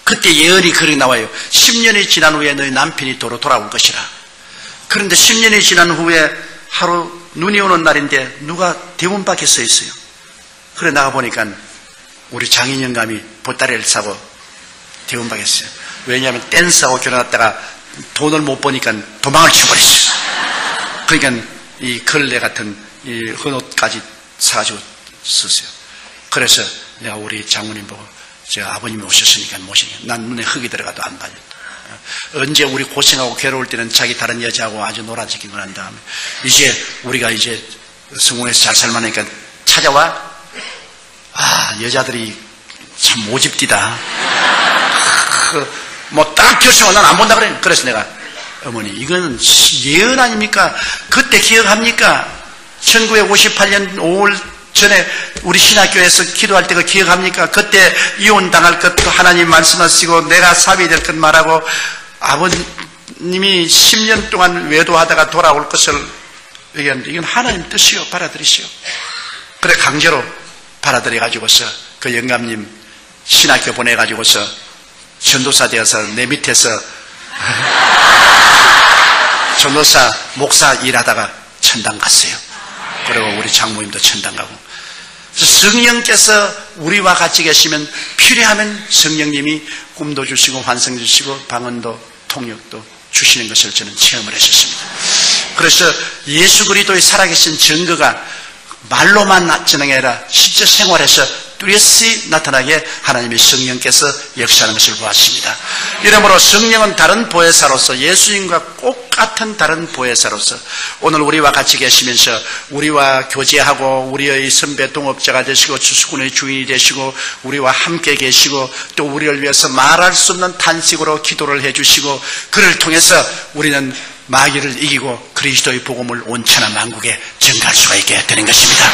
그때 예언이 그렇게 나와요. 10년이 지난 후에 너희 남편이 도로 돌아올 것이라. 그런데 10년이 지난 후에 하루 눈이 오는 날인데 누가 대문 밖에 서 있어요. 그래 나가보니까 우리 장인 영감이 보따리를 사고 대문 밖에 있어요. 왜냐하면 댄스하고 결혼했다가 돈을 못 버니까 도망을 쳐버렸어요. 그러니까 이 걸레 같은 이 헌옷까지 사가지고 썼어요. 그래서 내가 우리 장모님 보고, 저 아버님이 오셨으니까 모시니, 난 눈에 흙이 들어가도 안 봐줬다. 언제 우리 고생하고 괴로울 때는 자기 다른 여자하고 아주 놀아지기만 한 다음에, 이제 우리가 이제 성공해서 잘 살만하니까 찾아와. 여자들이 참 모집디다. 뭐 딱 결심하고 난 안 본다 그래. 그래서 내가, 어머니 이건 예언 아닙니까? 그때 기억합니까? 1958년 5월 전에 우리 신학교에서 기도할 때 그 기억합니까? 그때 이혼당할 것 하나님 말씀하시고 내가 삽이 될 것 말하고, 아버님이 10년 동안 외도하다가 돌아올 것을 얘기하는데, 이건 하나님 뜻이요, 받아들이시오. 그래 강제로 받아들여가지고서 그 영감님 신학교 보내가지고서 전도사 되어서 내 밑에서 전도사 목사 일하다가 천당 갔어요. 그리고 우리 장모님도 천당 가고. 성령께서 우리와 같이 계시면 필요하면 성령님이 꿈도 주시고 환상 주시고 방언도 통역도 주시는 것을 저는 체험을 했었습니다. 그래서 예수 그리스도의 살아계신 증거가 말로만 전하는 게 아니라 실제 생활에서 뚜렷이 나타나게 하나님의 성령께서 역사하는 것을 보았습니다. 이러므로 성령은 다른 보혜사로서, 예수님과 똑같은 다른 보혜사로서 오늘 우리와 같이 계시면서 우리와 교제하고 우리의 선배 동업자가 되시고 주수군의 주인이 되시고 우리와 함께 계시고 또 우리를 위해서 말할 수 없는 탄식으로 기도를 해주시고, 그를 통해서 우리는 마귀를 이기고 그리스도의 복음을 온 천하 만국에 전가할 수가 있게 되는 것입니다.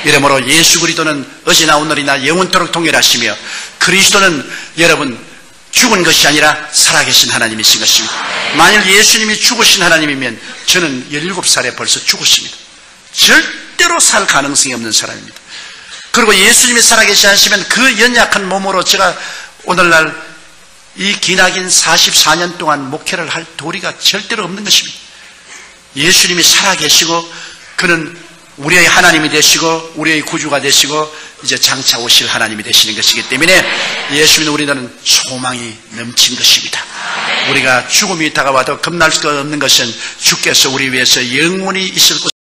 이러므로 예수 그리스도는 어제나 오늘이나 영원토록 동일하시며, 그리스도는 여러분 죽은 것이 아니라 살아계신 하나님이신 것입니다. 만일 예수님이 죽으신 하나님이면 저는 17살에 벌써 죽었습니다. 절대로 살 가능성이 없는 사람입니다. 그리고 예수님이 살아계시 하시면 그 연약한 몸으로 제가 오늘날 이 기나긴 44년 동안 목회를 할 도리가 절대로 없는 것입니다. 예수님이 살아계시고 그는 우리의 하나님이 되시고 우리의 구주가 되시고 이제 장차 오실 하나님이 되시는 것이기 때문에 예수 믿는 우리는 소망이 넘친 것입니다. 우리가 죽음이 다가와도 겁날 수 없는 것은 주께서 우리 위해서 영원히 있을 곳